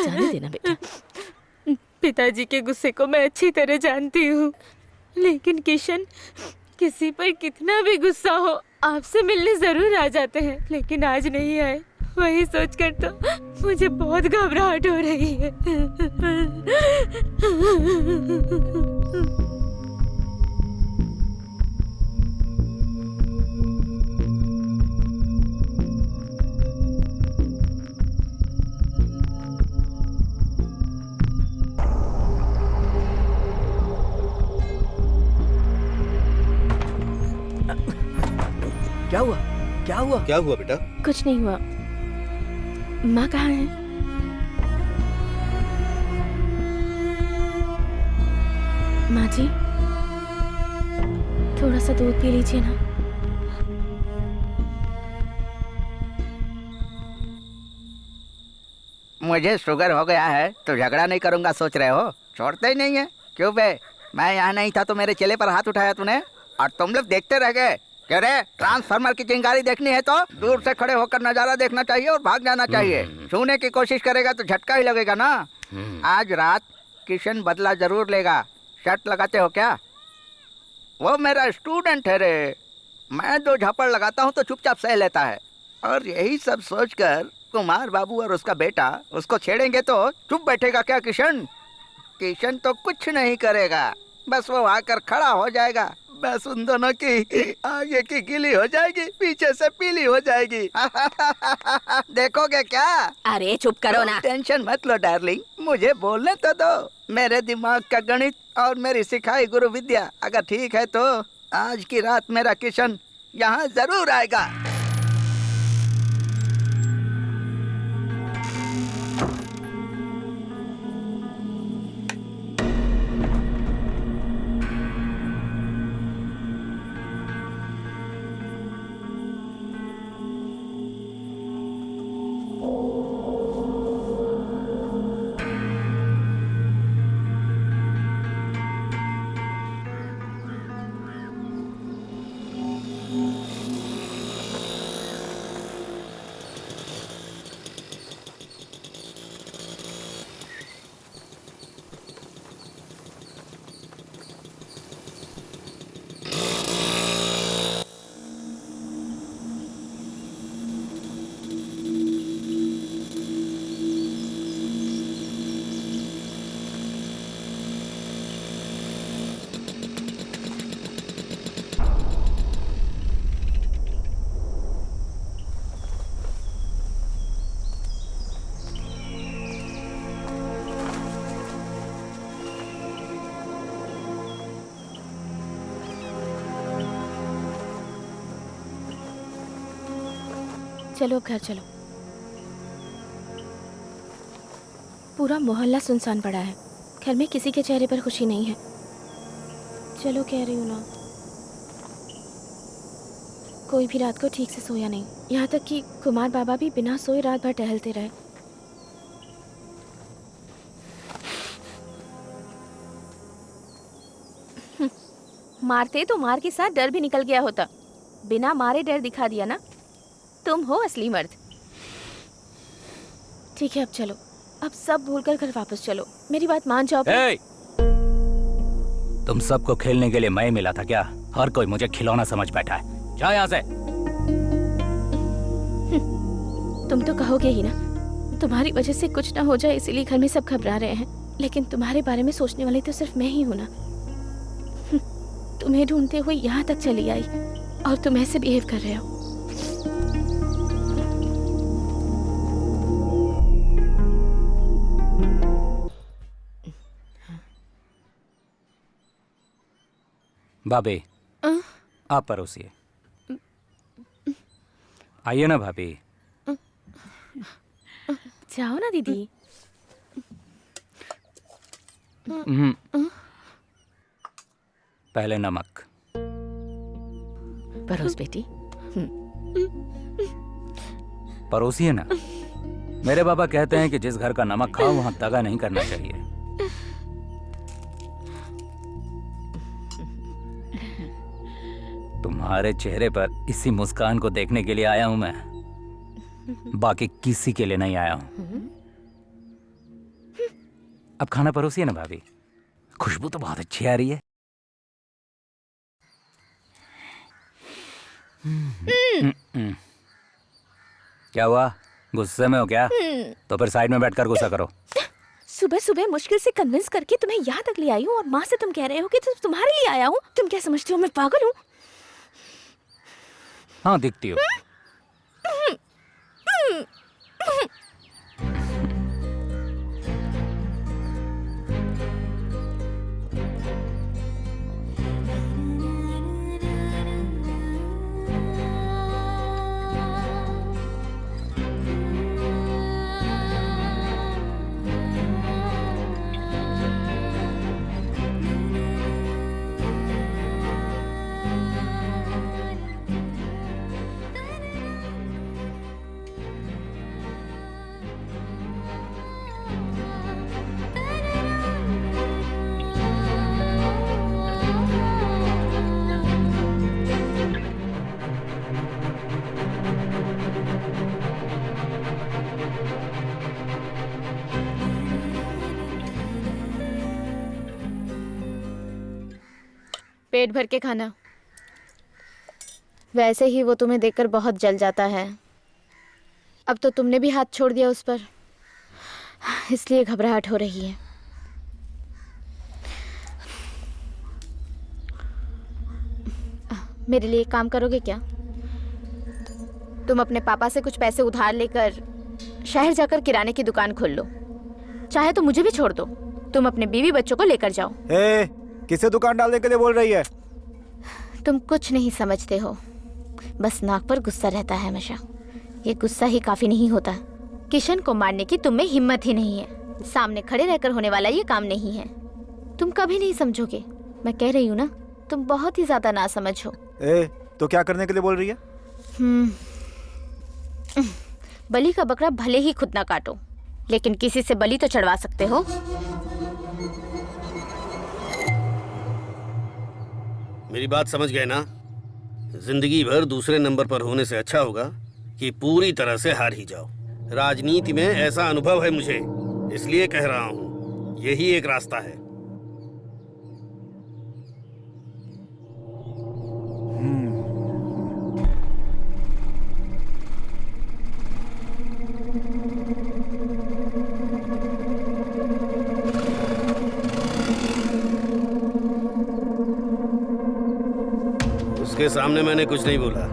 जाने देना बेटा। पिताजी के गुस्से को मैं अच्छी तरह जानती हूँ, लेकिन किशन किसी पर कितना भी गुस्सा हो आपसे मिलने जरूर आ जाते हैं, लेकिन आज नहीं आए। वही सोचकर तो मुझे बहुत घबराहट हो रही है। क्या हुआ? क्या हुआ? क्या हुआ बेटा? कुछ नहीं हुआ। माँ कहाँ है? माँ जी, थोड़ा सा दूध पी लीजिए ना। मुझे शुगर हो गया है तो झगड़ा नहीं करूंगा सोच रहे हो? छोड़ते ही नहीं है। क्यों बे? मैं यहाँ नहीं था तो मेरे चेले पर हाथ उठाया तूने और तुम लोग देखते रह गए। कह रहे ट्रांसफार्मर की चिंगारी देखनी है तो दूर से खड़े होकर नजारा देखना चाहिए और भाग जाना चाहिए। छूने की कोशिश करेगा तो झटका ही लगेगा ना। आज रात किशन बदला जरूर लेगा। शर्त लगाते हो क्या? वो मेरा स्टूडेंट है रे। मैं 2 झापड़ लगाता हूँ तो चुपचाप सह लेता है। और यही सब सोचकर कुमार बाबू और उसका बेटा उसको छेड़ेंगे तो चुप बैठेगा क्या किशन? किशन तो कुछ नहीं करेगा, बस वो आकर खड़ा हो जाएगा। बस उन दोनों की आगे की गीली हो जाएगी, पीछे से पीली हो जाएगी। देखोगे क्या? अरे चुप करो ना। टेंशन मत लो डार्लिंग, मुझे बोलने तो दो। मेरे दिमाग का गणित और मेरी सिखाई गुरु विद्या अगर ठीक है तो आज की रात मेरा किशन यहाँ जरूर आएगा। चलो अब घर चलो। पूरा मोहल्ला सुनसान पड़ा है, घर में किसी के चेहरे पर खुशी नहीं है। चलो कह रही हूँ ना। कोई भी रात को ठीक से सोया नहीं, यहाँ तक कि कुमार बाबा भी बिना सोए रात भर टहलते रहे। मारते तो मार के साथ डर भी निकल गया होता, बिना मारे डर दिखा दिया ना। तुम हो असली मर्द। ठीक है अब चलो, अब सब भूलकर घर वापस चलो। मेरी बात मान जाओ। तुम सबको खेलने के लिए मैं मिला था क्या? हर कोई मुझे खिलौना समझ बैठा है। जाओ यहाँ से। तुम तो कहोगे ही ना, तुम्हारी वजह से कुछ ना हो जाए इसीलिए घर में सब घबरा रहे हैं। लेकिन तुम्हारे बारे में सोचने वाली तो सिर्फ मैं ही हूँ ना। तुम्हें ढूंढते हुए यहाँ तक चली आई और तुम ऐसे बिहेव कर रहे हो। भाभी आप परोसिए। आइए ना भाभी। जाओ ना दीदी। पहले नमक। परोस बेटी। परोसिए ना। मेरे बाबा कहते हैं कि जिस घर का नमक खाओ वहां दगा नहीं करना चाहिए। तुम्हारे चेहरे पर इसी मुस्कान को देखने के लिए आया हूं मैं, बाकी किसी के लिए नहीं आया हूं। अब खाना परोसिए ना भाभी। खुशबू तो बहुत अच्छी आ रही है। क्या हुआ? गुस्से में हो क्या? तो फिर साइड में बैठकर गुस्सा करो। सुबह सुबह मुश्किल से कन्विंस करके तुम्हें यहाँ तक ले आई हूँ और माँ से तुम कह रहे हो कि तुम्हारे लिए आया हूँ। तुम क्या समझते हो मैं पागल हूँ? हाँ दिखती हो। पेट भर के खाना। वैसे ही वो तुम्हें देखकर बहुत जल जाता है। अब तो तुमने भी हाथ छोड़ दिया उस पर, इसलिए घबराहट हो रही है। मेरे लिए एक काम करोगे क्या? तुम अपने पापा से कुछ पैसे उधार लेकर शहर जाकर किराने की दुकान खोल लो। चाहे तो मुझे भी छोड़ दो। तुम अपने बीवी बच्चों को लेकर जाओ। किसे दुकान डालने के लिए बोल रही है? तुम कुछ नहीं समझते हो, बस नाक पर गुस्सा रहता है हमेशा। ये गुस्सा ही काफी नहीं होता। किशन को मारने की तुम में हिम्मत ही नहीं है। सामने खड़े रहकर होने वाला ये काम नहीं है। तुम कभी नहीं समझोगे। मैं कह रही हूँ ना, तुम बहुत ही ज्यादा नासमझ हो। तो क्या करने के लिए बोल रही है? बलि का बकरा भले ही खुद ना काटो, लेकिन किसी से बलि तो चढ़वा सकते हो। मेरी बात समझ गए ना? जिंदगी भर दूसरे नंबर पर होने से अच्छा होगा कि पूरी तरह से हार ही जाओ। राजनीति में ऐसा अनुभव है मुझे, इसलिए कह रहा हूं, यही एक रास्ता है। उसके सामने मैंने कुछ नहीं बोला।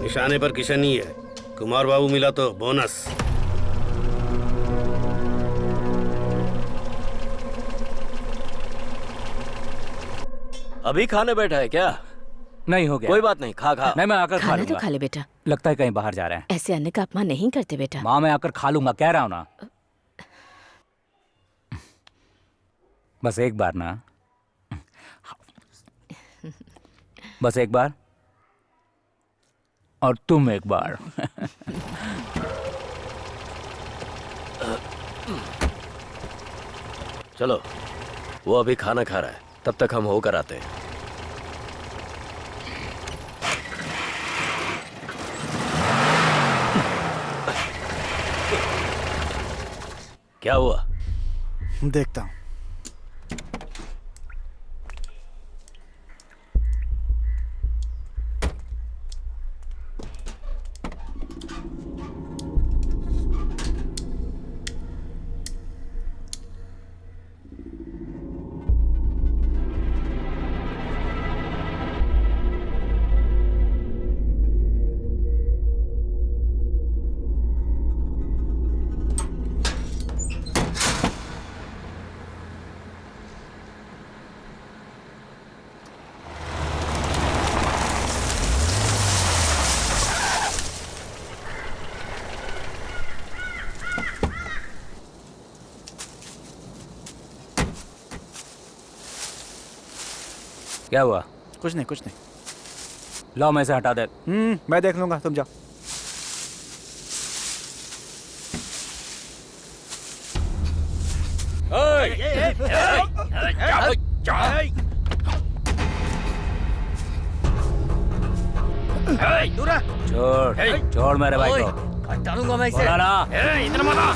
निशाने पर किशन ही है। कुमार बाबू मिला तो बोनस। अभी खाने बैठा है क्या? नहीं, हो गया। कोई बात नहीं, खा खा। नहीं, मैं आकर खा खाना लूंगा। तो खा ले बेटा। लगता है कहीं बाहर जा रहे हैं। ऐसे अन्न का अपमान नहीं करते बेटा। माँ मैं आकर खा लूंगा, कह रहा हूँ ना। बस एक बार ना, बस एक बार, और तुम एक बार। चलो, वो अभी खाना खा रहा है, तब तक हम होकर आते हैं। क्या हुआ? देखता हूं। क्या हुआ? कुछ नहीं, कुछ नहीं। लाओ मैं इसे हटा दे। मैं देख लूंगा, तुम जाओ। छोड़ छोड़ मेरे भाई को। डालूंगा मैं इसे। बोला ना। इधर मत आ।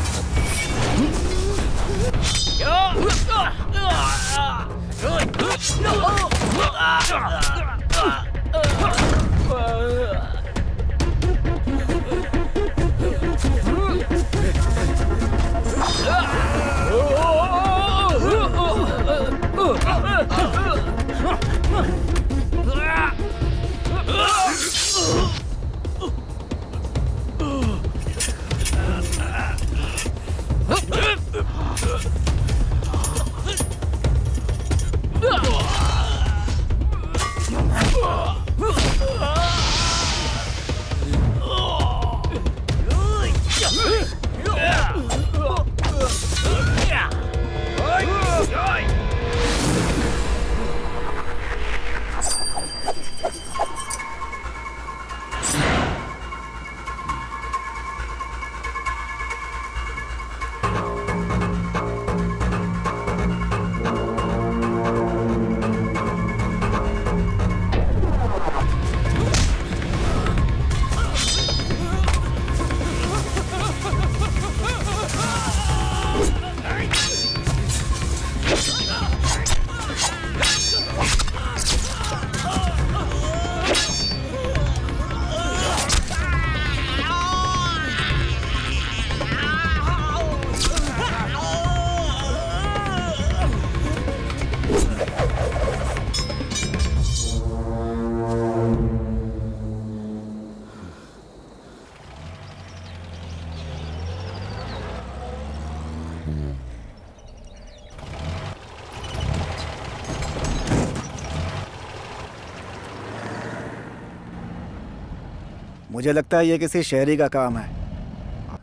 मुझे लगता है ये किसी शहरी का काम है।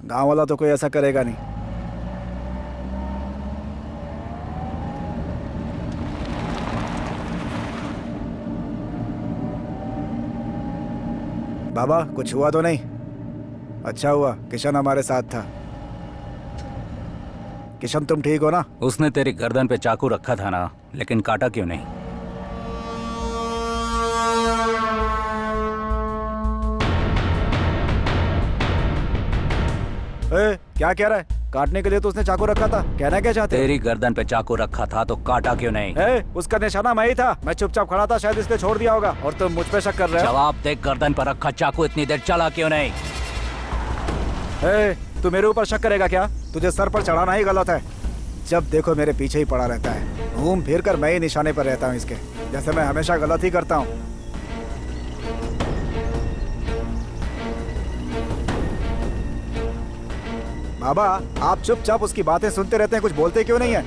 गांव वाला तो कोई ऐसा करेगा नहीं। बाबा कुछ हुआ तो नहीं? अच्छा हुआ किशन हमारे साथ था। किशन तुम ठीक हो ना? उसने तेरी गर्दन पे चाकू रखा था ना, लेकिन काटा क्यों नहीं? क्या कह रहा है? काटने के लिए तो उसने चाकू रखा था। कहना क्या चाहते? तेरी गर्दन पे चाकू रखा था तो काटा क्यों नहीं? उसका निशाना मैं ही था। मैं चुपचाप खड़ा था, शायद इसने छोड़ दिया होगा और तुम मुझ पे शक कर रहे हो। जवाब दे, गर्दन पर रखा चाकू इतनी देर चला क्यों नहीं? तू मेरे ऊपर शक करेगा क्या? तुझे सर पर चढ़ाना ही गलत है। जब देखो मेरे पीछे ही पड़ा रहता है। घूम फिर कर मैं ही निशाने पर रहता हूँ इसके, जैसे मैं हमेशा गलत ही करता हूँ। बाबा आप चुपचाप उसकी बातें सुनते रहते हैं, कुछ बोलते क्यों नहीं है?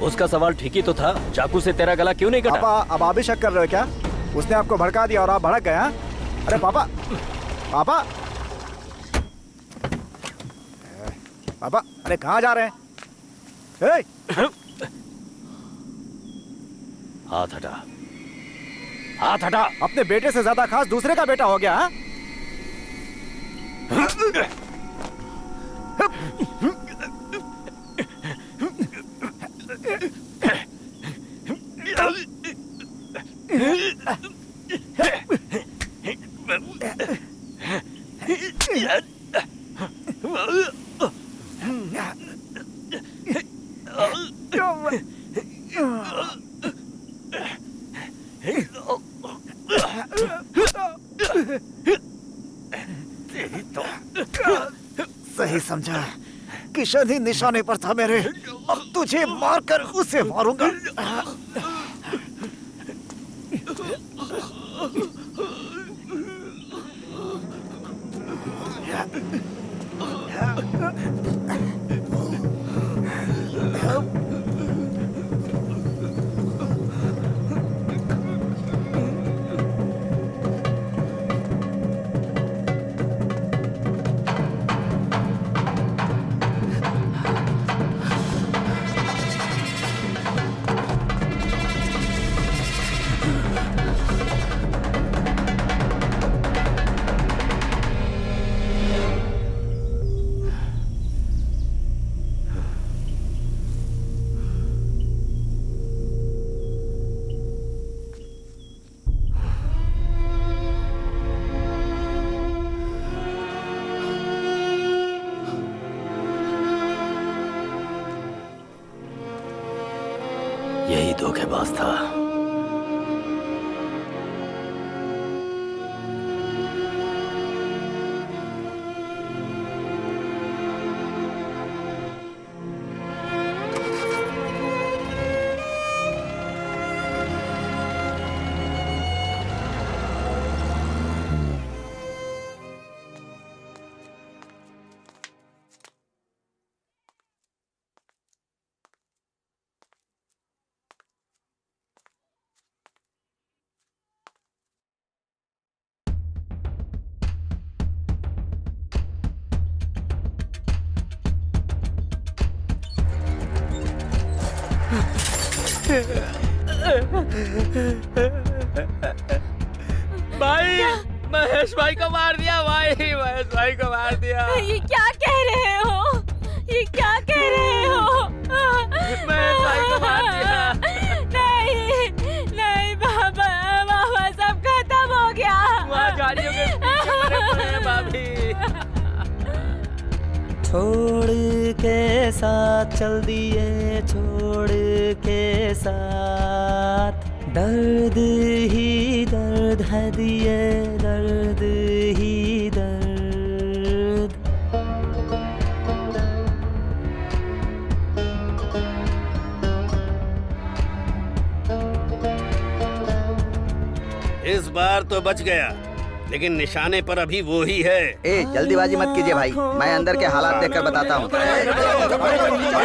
उसका सवाल ठीक ही तो था, चाकू से तेरा गला क्यों नहीं कटा? अब आप भी शक कर रहे हो क्या? उसने आपको भड़का दिया और आप भड़क गए? अरे पापा, पापा, पापा, अरे कहाँ जा रहे हैं? ए! हाथ हटा, हाथ हटा। अपने बेटे से ज्यादा खास दूसरे का बेटा हो गया, हाँ? सही समझा, किशन ही निशाने पर था मेरे। अब तुझे मारकर उसे मारूंगा। यही धोखेबाज था। भाई, महेश भाई को मार दिया भाई, महेश भाई को मार दिया। ये क्या कह रहे हो? ये क्या कह रहे हो? महेश भाई को मार दिया। नहीं, नहीं बाबा, बाबा सब खत्म हो गया। वहाँ गाड़ियों के पीछे मरे पड़े हैं भाभी। छोड़ के साथ चल दिए, छोड़ के साथ दर्द ही दर्द है दिए, दर्द ही दर्द। इस बार तो बच गया, लेकिन निशाने पर अभी वो ही है। ए, जल्दीबाजी मत कीजिए भाई, मैं अंदर के हालात देखकर बताता हूँ।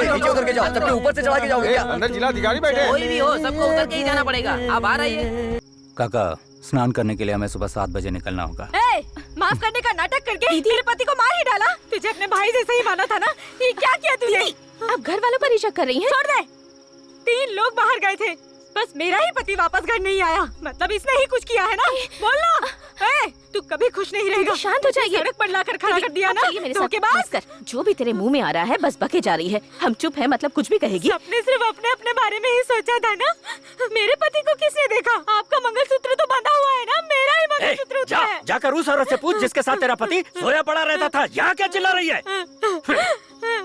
नीचे उतर के जाओ, सबके ऊपर से चढ़ा के जाओगे क्या? अंदर जिलाधिकारी बैठे। कोई भी हो, सबको उतर के ही जाना पड़ेगा। आप आ रही है? काका, स्नान करने के लिए हमें सुबह 7 बजे निकलना होगा। माफ करने का नाटक करके तेरे पति को मार ही डाला। तुझे अपने भाई जैसे ही माना था ना? ये क्या किया तूने? अब घर वालों पर ही शक कर रही हैं? छोड़ दे। 3 लोग बाहर गए थे, बस मेरा ही पति वापस घर नहीं आया। मतलब इसने ही कुछ किया है ना? बोल ना। तू कभी खुश नहीं रहेगा। शांत हो जाइए। सड़क पर लाकर खड़ा कर दिया ना? धोखेबाज। कर जो भी तेरे मुंह में आ रहा है बस बके जा रही है। हम चुप है मतलब कुछ भी कहेगी। अपने सिर्फ अपने अपने बारे में ही सोचा था ना? मेरे पति को किसने देखा? आपका मंगलसूत्र तो बंधा हुआ है ना? मेरा ही मंगलसूत्र उतना है। जाकर उस औरत से पूछ जिसके साथ तेरा पति सोया पड़ा रहता था। यहाँ क्या चिल्ला रही है?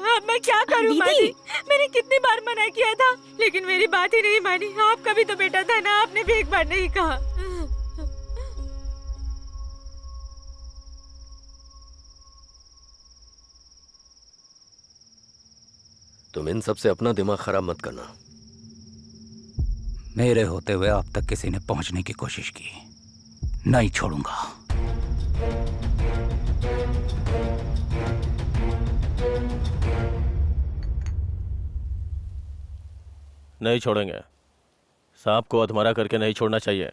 अब मैं क्या करूं माँ जी? मैंने कितनी बार मना किया था, लेकिन मेरी बात ही नहीं मानी। आपका भी तो बेटा था ना, आपने भी एक बार नहीं कहा। तुम इन सब से अपना दिमाग खराब मत करना। मेरे होते हुए अब तक किसी ने पहुंचने की कोशिश की, नहीं छोड़ूंगा। नहीं छोड़ेंगे। सांप को अधमरा करके नहीं छोड़ना चाहिए,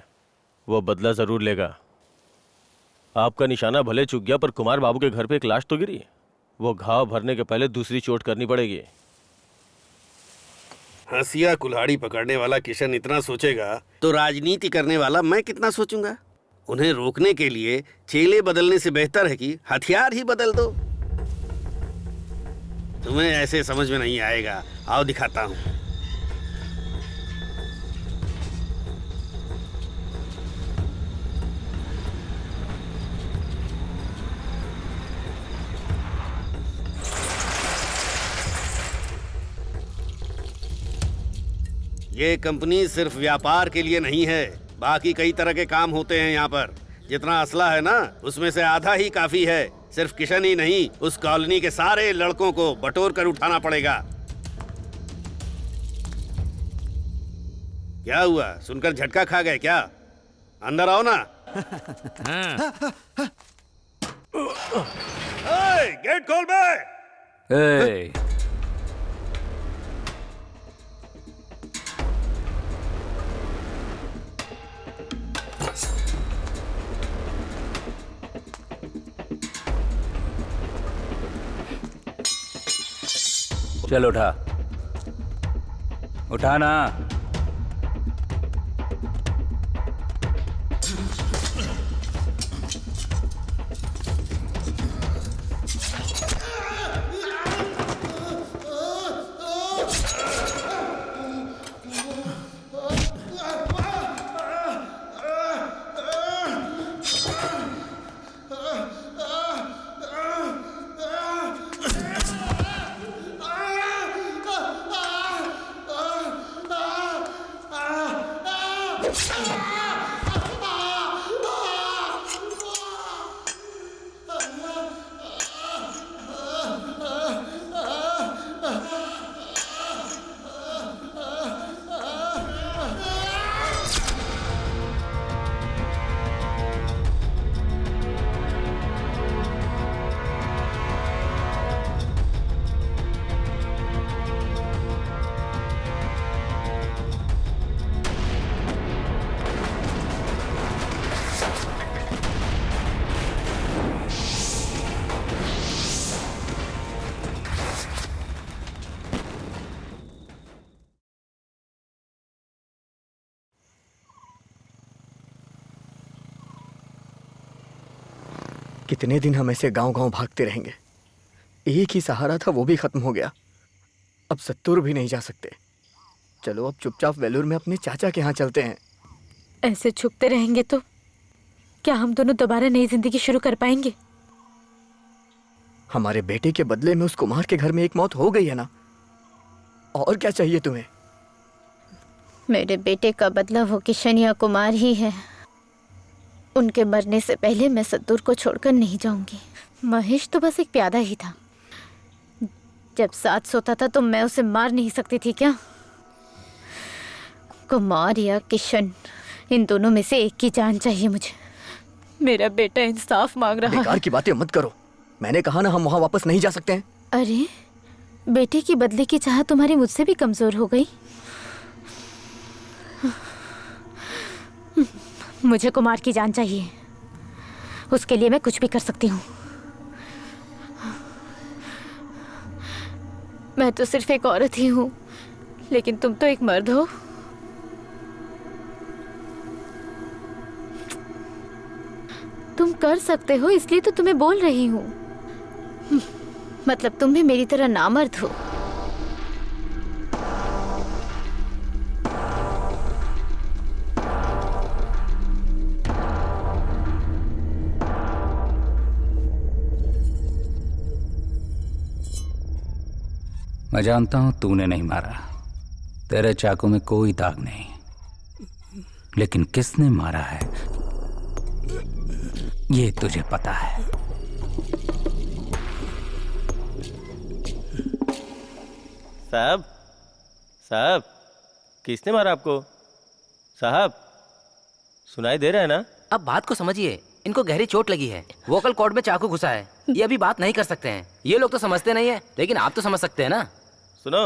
वो बदला जरूर लेगा। आपका निशाना भले चूक गया, पर कुमार बाबू के घर पे एक लाश तो गिरी। वो घाव भरने के पहले दूसरी चोट करनी पड़ेगी। हंसिया कुल्हाड़ी पकड़ने वाला किशन इतना सोचेगा तो राजनीति करने वाला मैं कितना सोचूंगा। उन्हें रोकने के लिए चेले बदलने से बेहतर है कि हथियार ही बदल दो। तुम्हें ऐसे समझ में नहीं आएगा, आओ दिखाता हूं। ये कंपनी सिर्फ व्यापार के लिए नहीं है, बाकी कई तरह के काम होते हैं यहाँ पर। जितना असला है ना, उसमें से आधा ही काफी है। सिर्फ किशन ही नहीं, उस कॉलोनी के सारे लड़कों को बटोर कर उठाना पड़ेगा। क्या हुआ, सुनकर झटका खा गए क्या? अंदर आओ ना। गेट खोल बे। चल उठा, उठा ना। कितने दिन हम ऐसे गांव-गांव भागते रहेंगे? एक ही सहारा था, वो भी खत्म हो गया। अब सत्तूर भी नहीं जा सकते। चलो अब चुपचाप वेलूर में अपने चाचा के यहाँ चलते हैं। ऐसे छुपते रहेंगे तो क्या हम दोनों दोबारा नई जिंदगी शुरू कर पाएंगे? हमारे बेटे के बदले में उस कुमार के घर में एक मौत हो गई है ना, और क्या चाहिए तुम्हें? मेरे बेटे का बदला वो किशन या कुमार ही है। उनके मरने से पहले मैं सत्तूर को छोड़कर नहीं जाऊंगी। महेश तो बस एक प्यादा ही था। जब साथ सोता था तो मैं उसे मार नहीं सकती थी क्या? कुमार या किशन, इन दोनों में से एक की जान चाहिए मुझे। मेरा बेटा इंसाफ मांग रहा है। बेकार की बातें मत करो। मैंने कहा ना, हम वहाँ वापस नहीं जा सकते हैं। अरे, बेटे की बदले की चाह तुम्हारी मुझसे भी कमजोर हो गई। मुझे कुमार की जान चाहिए। उसके लिए मैं कुछ भी कर सकती हूँ। मैं तो सिर्फ एक औरत ही हूँ, लेकिन तुम तो एक मर्द हो। तुम कर सकते हो, इसलिए तो तुम्हें बोल रही हूँ। मतलब तुम भी मेरी तरह नामर्द हो। मैं जानता हूं तूने नहीं मारा, तेरे चाकू में कोई दाग नहीं, लेकिन किसने मारा है ये तुझे पता है। साहब, साहब, किसने मारा आपको? साहब, सुनाई दे रहा है ना? अब बात को समझिए, इनको गहरी चोट लगी है। वोकल कॉर्ड में चाकू घुसा है। ये अभी बात नहीं कर सकते हैं। ये लोग तो समझते नहीं है, लेकिन आप तो समझ सकते हैं ना। सुनो,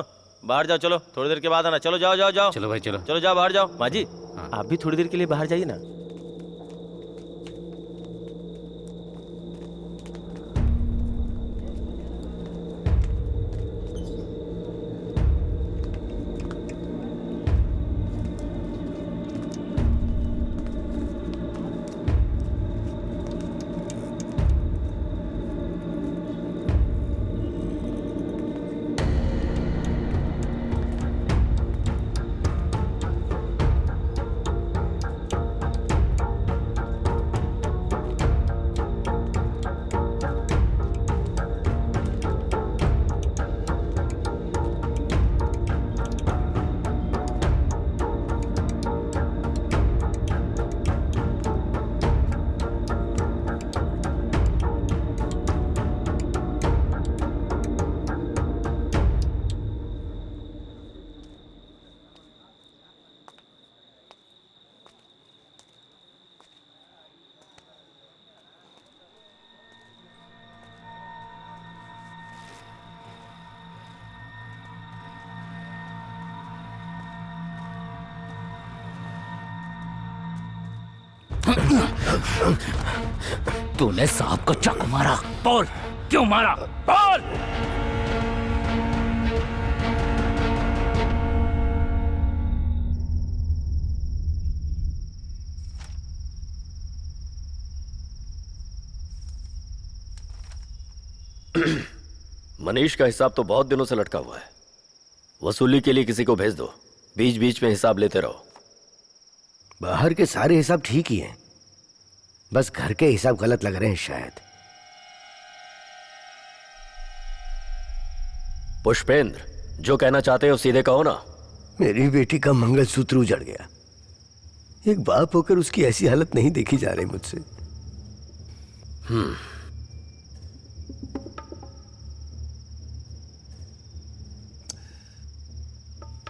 बाहर जाओ, चलो थोड़ी देर के बाद आना। चलो जाओ जाओ जाओ। चलो भाई चलो। चलो जाओ, बाहर जाओ। माँ जी, आप भी थोड़ी देर के लिए बाहर जाइए ना। तूने साहब को चाकू मारा, बोल क्यों मारा, बोल। मनीष का हिसाब तो बहुत दिनों से लटका हुआ है। वसूली के लिए किसी को भेज दो, बीच बीच में हिसाब लेते रहो। बाहर के सारे हिसाब ठीक ही हैं, बस घर के हिसाब गलत लग रहे हैं शायद। पुष्पेंद्र, जो कहना चाहते हो सीधे कहो ना। मेरी बेटी का मंगलसूत्र उजड़ गया। एक बाप होकर उसकी ऐसी हालत नहीं देखी जा रही मुझसे।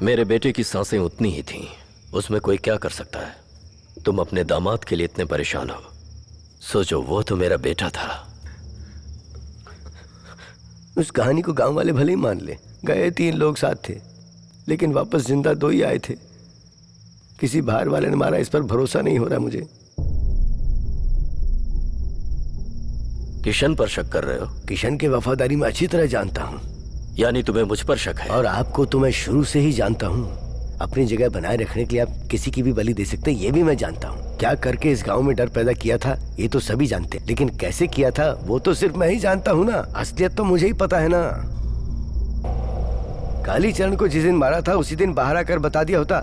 मेरे बेटे की सांसें उतनी ही थीं, उसमें कोई क्या कर सकता है। तुम अपने दामाद के लिए इतने परेशान हो, सोचो वो तो मेरा बेटा था। उस कहानी को गांव वाले भले ही मान ले। गए 3 लोग साथ थे, लेकिन वापस जिंदा 2 ही आए थे। किसी बाहर वाले ने मारा, इस पर भरोसा नहीं हो रहा मुझे। किशन पर शक कर रहे हो? किशन की वफादारी मैं अच्छी तरह जानता हूँ। यानी तुम्हें मुझ पर शक है? और आपको तो मैं शुरू से ही जानता हूँ। अपनी जगह बनाए रखने के लिए आप किसी की भी बलि दे सकते हैं, ये भी मैं जानता हूँ। क्या करके इस गांव में डर पैदा किया था ये तो सभी जानते हैं, लेकिन कैसे किया था वो तो सिर्फ मैं ही जानता हूँ ना। असलियत तो मुझे ही पता है ना। कालीचरण को जिस दिन मारा था उसी दिन बाहर आकर बता दिया होता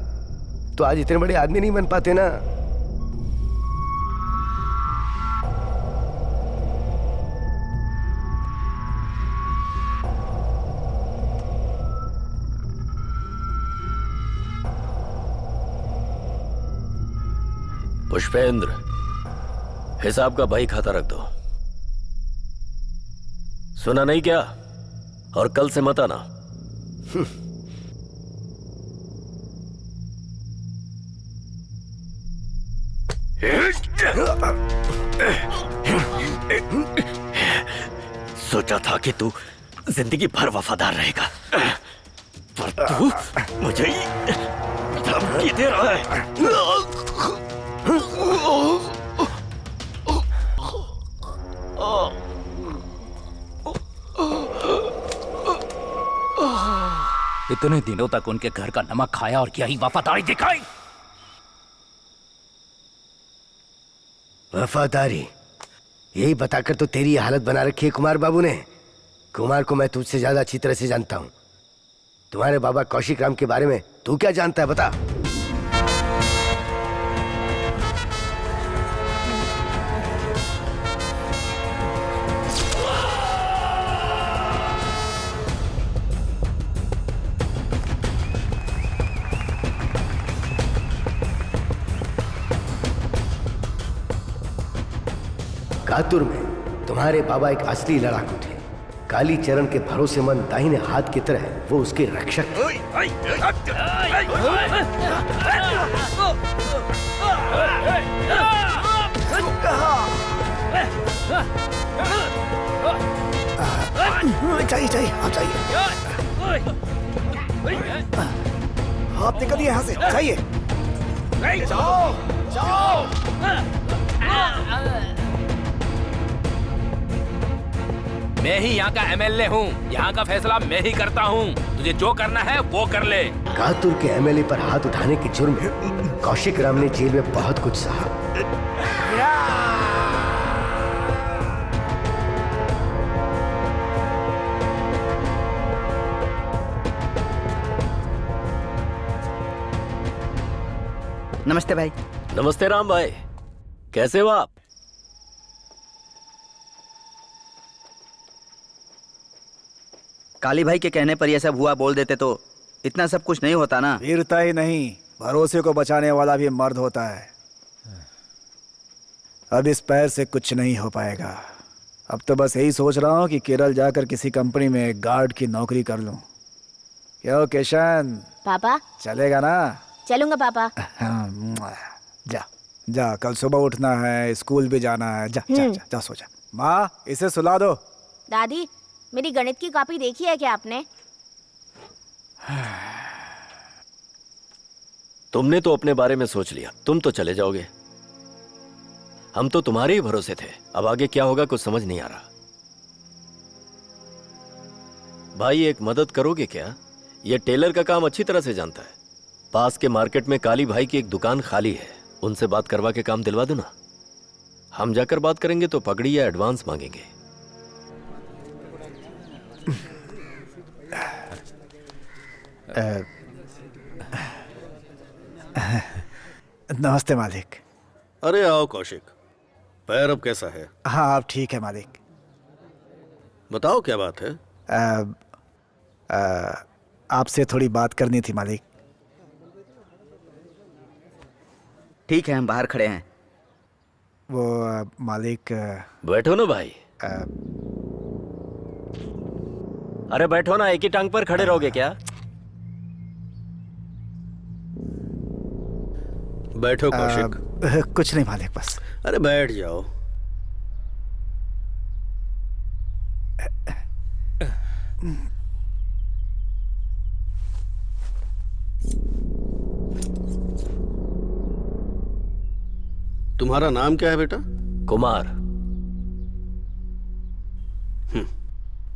तो आज इतने बड़े आदमी नहीं बन पाते ना। पुष्पेंद्र, हिसाब का बही खाता रख दो। सुना नहीं क्या? और कल से मत आना। सोचा था कि तू जिंदगी भर वफादार रहेगा, पर तू मुझे धमकी दे रहा है। इतने दिनों तक उनके घर का नमक खाया और यही वफादारी दिखाई। वफादारी यही बताकर तो तेरी ये हालत बना रखी है कुमार बाबू ने। कुमार को मैं तुझसे ज्यादा अच्छी तरह से जानता हूं। तुम्हारे बाबा कौशिक राम के बारे में तू क्या जानता है बता। कातुर में तुम्हारे बाबा एक असली लड़ाकू थे। कालीचरण के भरोसेमंद दाहिने हाथ की तरह वो उसके रक्षक थे। चाहिए आप चाहिए, आप निकलिए यहाँ से। चाहिए जाओ जाओ। मैं ही यहाँ का एमएलए हूँ, यहाँ का फैसला मैं ही करता हूँ। तुझे जो करना है वो कर ले। कातुर के एमएलए पर हाथ उठाने के जुर्म में कौशिक राम ने जेल में बहुत कुछ सहा। नमस्ते भाई। नमस्ते राम भाई, कैसे हो आप? काली भाई के कहने पर यह सब हुआ बोल देते तो इतना सब कुछ नहीं होता ना। वीरता ही नहीं, भरोसे को बचाने वाला भी मर्द होता है। अब इस पैर से कुछ नहीं हो पाएगा। अब तो बस यही सोच रहा हूँ कि केरल जाकर किसी कंपनी में गार्ड की नौकरी कर लूँ। क्यों किशन? पापा चलेगा ना? चलूंगा पापा। जा जा, कल सुबह उठना है, स्कूल भी जाना है। जा जा जा, जा सो जा। माँ इसे सुला दो। दादी मेरी गणित की कॉपी देखी है क्या आपने? तुमने तो अपने बारे में सोच लिया, तुम तो चले जाओगे। हम तो तुम्हारे ही भरोसे थे। अब आगे क्या होगा कुछ समझ नहीं आ रहा। भाई एक मदद करोगे क्या? ये टेलर का काम अच्छी तरह से जानता है। पास के मार्केट में काली भाई की एक दुकान खाली है, उनसे बात करवा के काम दिलवा दो ना। हम जाकर बात करेंगे तो पगड़ी या एडवांस मांगेंगे। नमस्ते मालिक। अरे आओ कौशिक, पैर अब कैसा है? हाँ अब ठीक है मालिक। बताओ क्या बात है? आपसे थोड़ी बात करनी थी मालिक। ठीक है, हम बाहर खड़े हैं। वो मालिक बैठो ना भाई। अरे बैठो ना, एक ही टांग पर खड़े रहोगे क्या? बैठो कौशिक। कुछ नहीं मालिक, बस। अरे बैठ जाओ। तुम्हारा नाम क्या है बेटा? कुमार।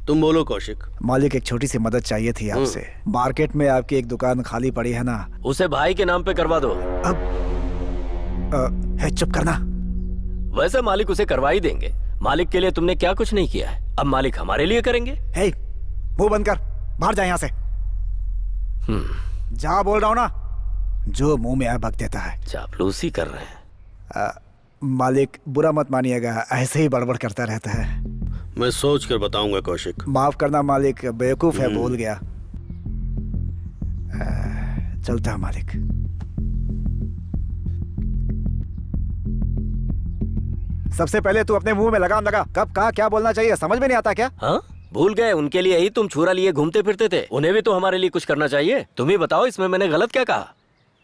तुम बोलो कौशिक। मालिक एक छोटी सी मदद चाहिए थी आपसे। मार्केट में आपकी एक दुकान खाली पड़ी है ना, उसे भाई के नाम पे करवा दो। है चुप करना। वैसे मालिक उसे करवा ही देंगे। मालिक के लिए तुमने क्या कुछ नहीं किया है, अब मालिक हमारे लिए करेंगे। हे, मुंह बंद कर, बाहर जा यहाँ से। जा बोल रहा हूँ ना, जो मुंह में आया बक देता है। चापलूसी कर रहे हैं। मालिक बुरा मत मानिएगा, ऐसे ही बड़बड़ करता रहता है। मैं सोच कर बताऊंगा कौशिक। माफ करना मालिक, बेवकूफ है, भूल गया। चलता है मालिक। सबसे पहले तू अपने मुंह में लगाम लगा। कब कहाँ क्या बोलना चाहिए समझ में नहीं आता क्या? हाँ भूल गए, उनके लिए ही तुम छुरा लिए घूमते फिरते थे। उन्हें भी तो हमारे लिए कुछ करना चाहिए। तुम ही बताओ इसमें मैंने गलत क्या कहा?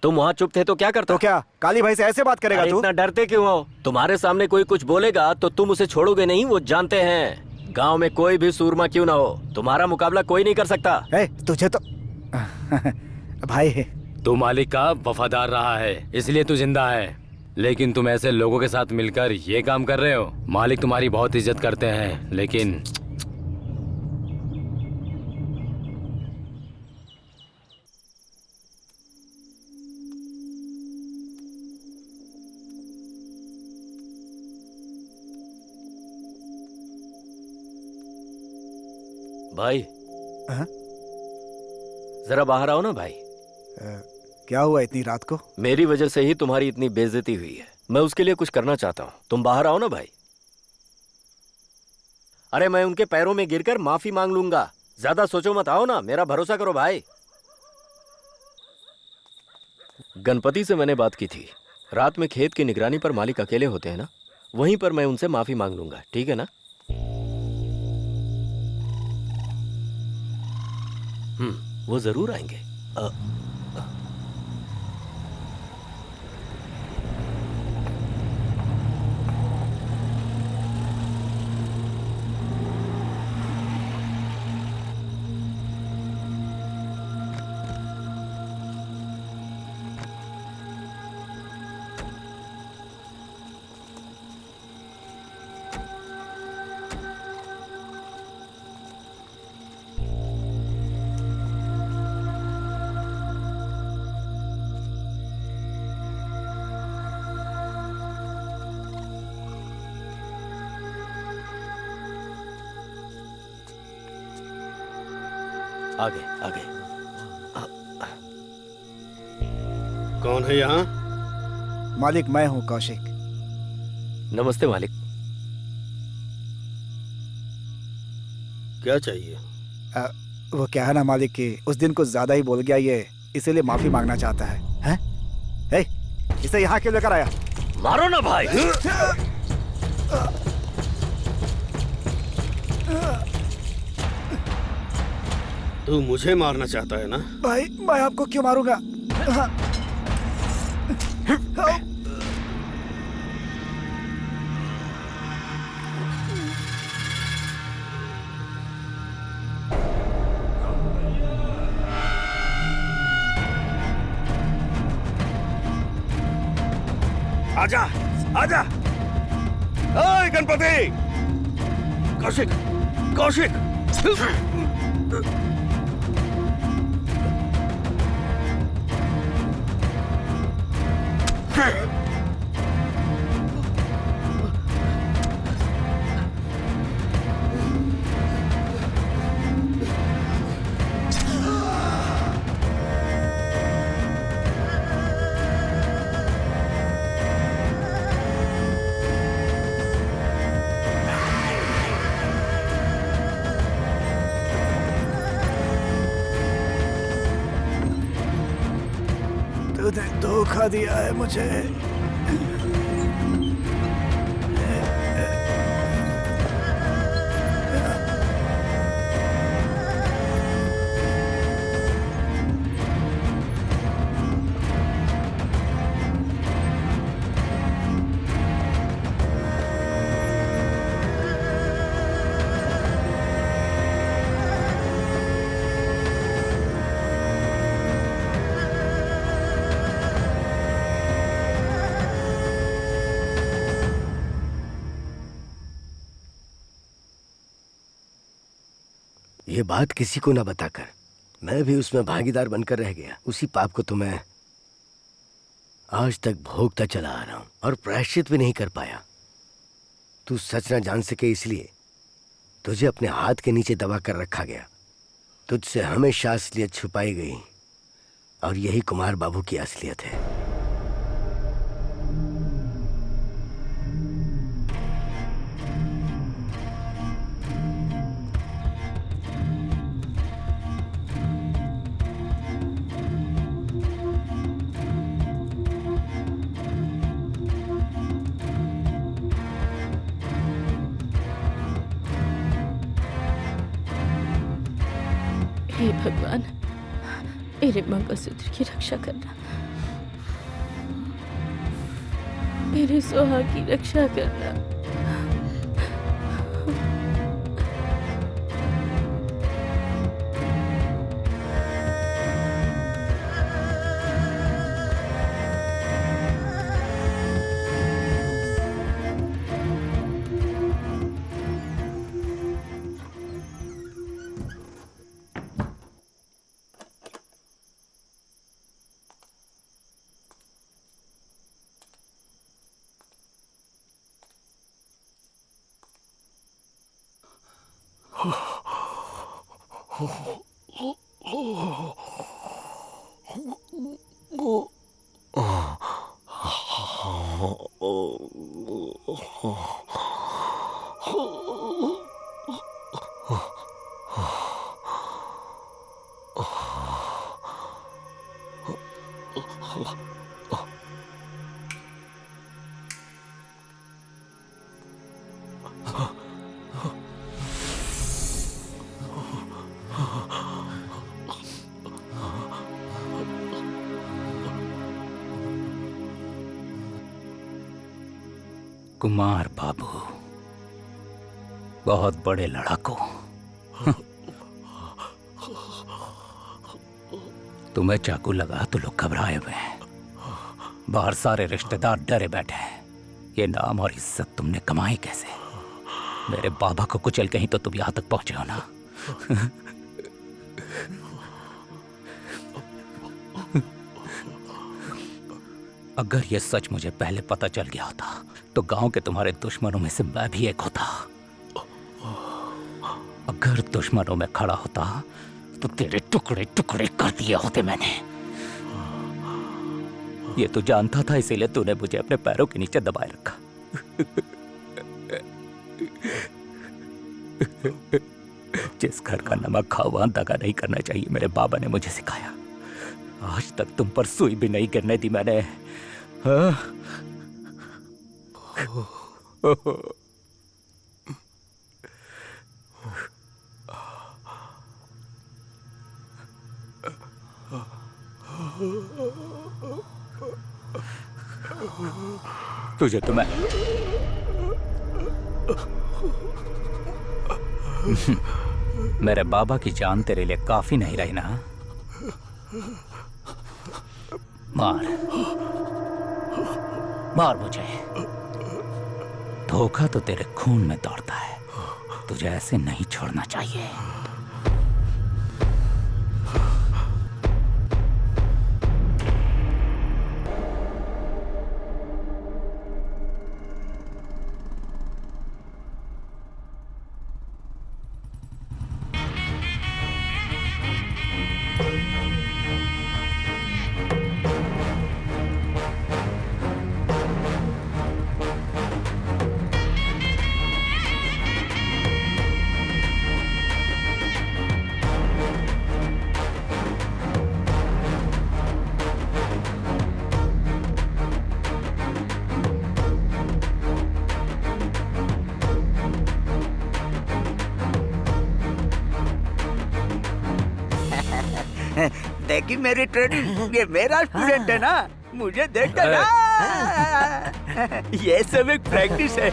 तुम वहाँ चुप थे तो क्या करते? तो क्या काली भाई से ऐसे बात करेगा तू? इतना डरते क्यों हो? तुम्हारे सामने कोई कुछ बोलेगा तो तुम उसे छोड़ोगे नहीं, वो जानते हैं। गांव में कोई भी सूरमा क्यों ना हो, तुम्हारा मुकाबला कोई नहीं कर सकता। तुझे तो भाई तू मालिक का वफादार रहा है, इसलिए तू जिंदा है। लेकिन तुम ऐसे लोगों के साथ मिलकर ये काम कर रहे हो। मालिक तुम्हारी बहुत इज्जत करते हैं, लेकिन भाई जरा बाहर आओ ना भाई। क्या हुआ इतनी रात को? मेरी वजह से ही तुम्हारी इतनी बेइज्जती हुई है, मैं उसके लिए कुछ करना चाहता हूँ। तुम बाहर आओ ना भाई। अरे मैं उनके पैरों में गिरकर माफी मांग लूंगा, ज्यादा सोचो मत। आओ ना, मेरा भरोसा करो भाई। गणपति से मैंने बात की थी, रात में खेत की निगरानी पर मालिक अकेले होते हैं ना, वहीं पर मैं उनसे माफी मांग लूंगा, ठीक है ना? वो जरूर आएंगे। आगे आगे। कौन है यहाँ? मालिक मैं हूँ कौशिक। नमस्ते मालिक। क्या चाहिए? वो क्या है ना मालिक कि उस दिन कुछ ज्यादा ही बोल गया ये, इसीलिए माफी मांगना चाहता है। हैं? इसे यहाँ क्यों लेकर आया? मारो ना भाई। तू मुझे मारना चाहता है ना? भाई मैं आपको क्यों मारूंगा? आजा आजा। ओए गणपति! कौशिक! कौशिक! तूने धोखा दिया है मुझे। ये बात किसी को ना बताकर मैं भी उसमें भागीदार बनकर रह गया। उसी पाप को तो मैं आज तक भोगता चला आ रहा हूं और प्रायश्चित भी नहीं कर पाया। तू सच ना जान सके इसलिए तुझे अपने हाथ के नीचे दबा कर रखा गया। तुझसे हमेशा असलियत छुपाई गई और यही कुमार बाबू की असलियत है। हे भगवान, मेरे मंगलसूत्र की रक्षा करना, मेरे सुहाग की रक्षा करना। कुमार बाबू बहुत बड़े लड़ाकू। तुम्हें चाकू लगा तो लोग घबराए हुए हैं, बाहर सारे रिश्तेदार डरे बैठे हैं। ये नाम और इज्जत तुमने कमाई कैसे? मेरे बाबा को कुचल कहीं तो तुम यहां तक पहुंचे हो ना। अगर ये सच मुझे पहले पता चल गया होता तो गांव के तुम्हारे दुश्मनों में से मैं भी एक होता। अगर दुश्मनों में खड़ा होता तो तेरे टुकड़े टुकड़े कर दिए होते मैंने। ये तो जानता था, इसीलिए तूने मुझे अपने पैरों के नीचे दबाए रखा। जिस घर का नमक खाओ वहां दगा नहीं करना चाहिए, मेरे बाबा ने मुझे सिखाया। आज तक तुम पर सुई भी नहीं गिरने दी मैंने। हाँ? तुझे तो मैं मेरे बाबा की जान तेरे लिए काफी नहीं रही ना? मार मार मुझे। धोखा तो तेरे खून में दौड़ता है, तुझे ऐसे नहीं छोड़ना चाहिए। देखी मेरी ट्रेनिंग, ये मेरा स्टूडेंट है ना, मुझे देख कर ये सब एक प्रैक्टिस है।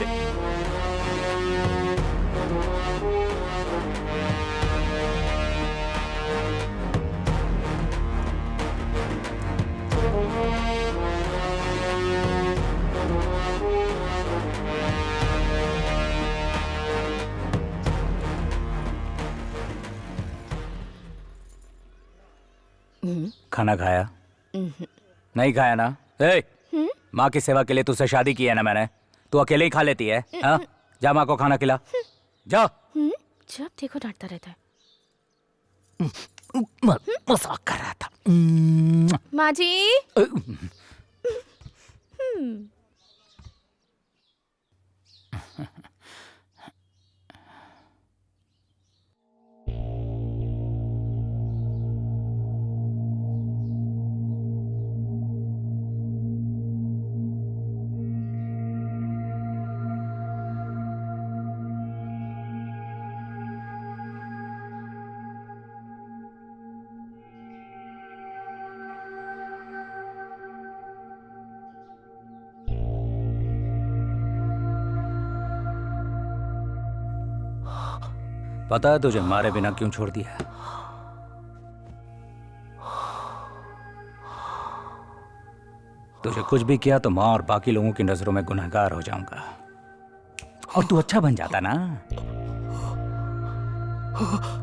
खाना खाया? नहीं खाया ना? माँ की सेवा के लिए तुझसे शादी की है ना मैंने, तू अकेले ही खा लेती है? हाँ? जा माँ को खाना खिला, जा। जब देखो डांटता रहता है। मजाक कर रहा था। माँ जी। पता है तुझे मारे बिना क्यों छोड़ दिया? तुझे कुछ भी किया तो माँ और बाकी लोगों की नजरों में गुनहगार हो जाऊंगा, और तू अच्छा बन जाता ना।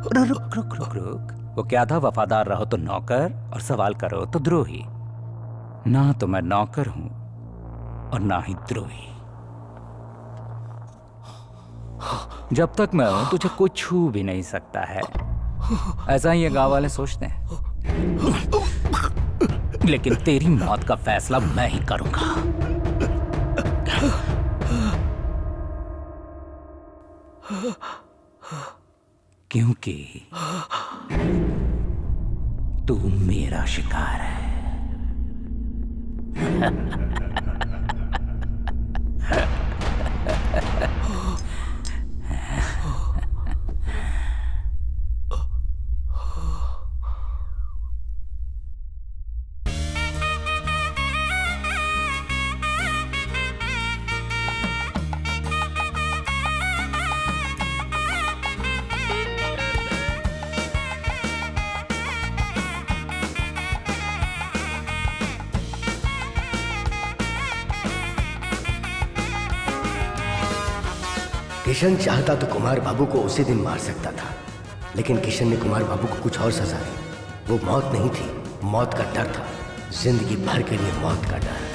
रुक रुक रुक रुक, वो क्या था? वफादार रहो तो नौकर और सवाल करो तो द्रोही। ना तो मैं नौकर हूं और ना ही द्रोही। जब तक मैं हूं तुझे कोई छू भी नहीं सकता है, ऐसा ही ये गांव वाले सोचते हैं। लेकिन तेरी मौत का फैसला मैं ही करूंगा। क्योंकि तू मेरा शिकार है। किशन चाहता तो कुमार बाबू को उसी दिन मार सकता था, लेकिन किशन ने कुमार बाबू को कुछ और सजा दी। वो मौत नहीं थी, मौत का डर था, जिंदगी भर के लिए मौत का डर।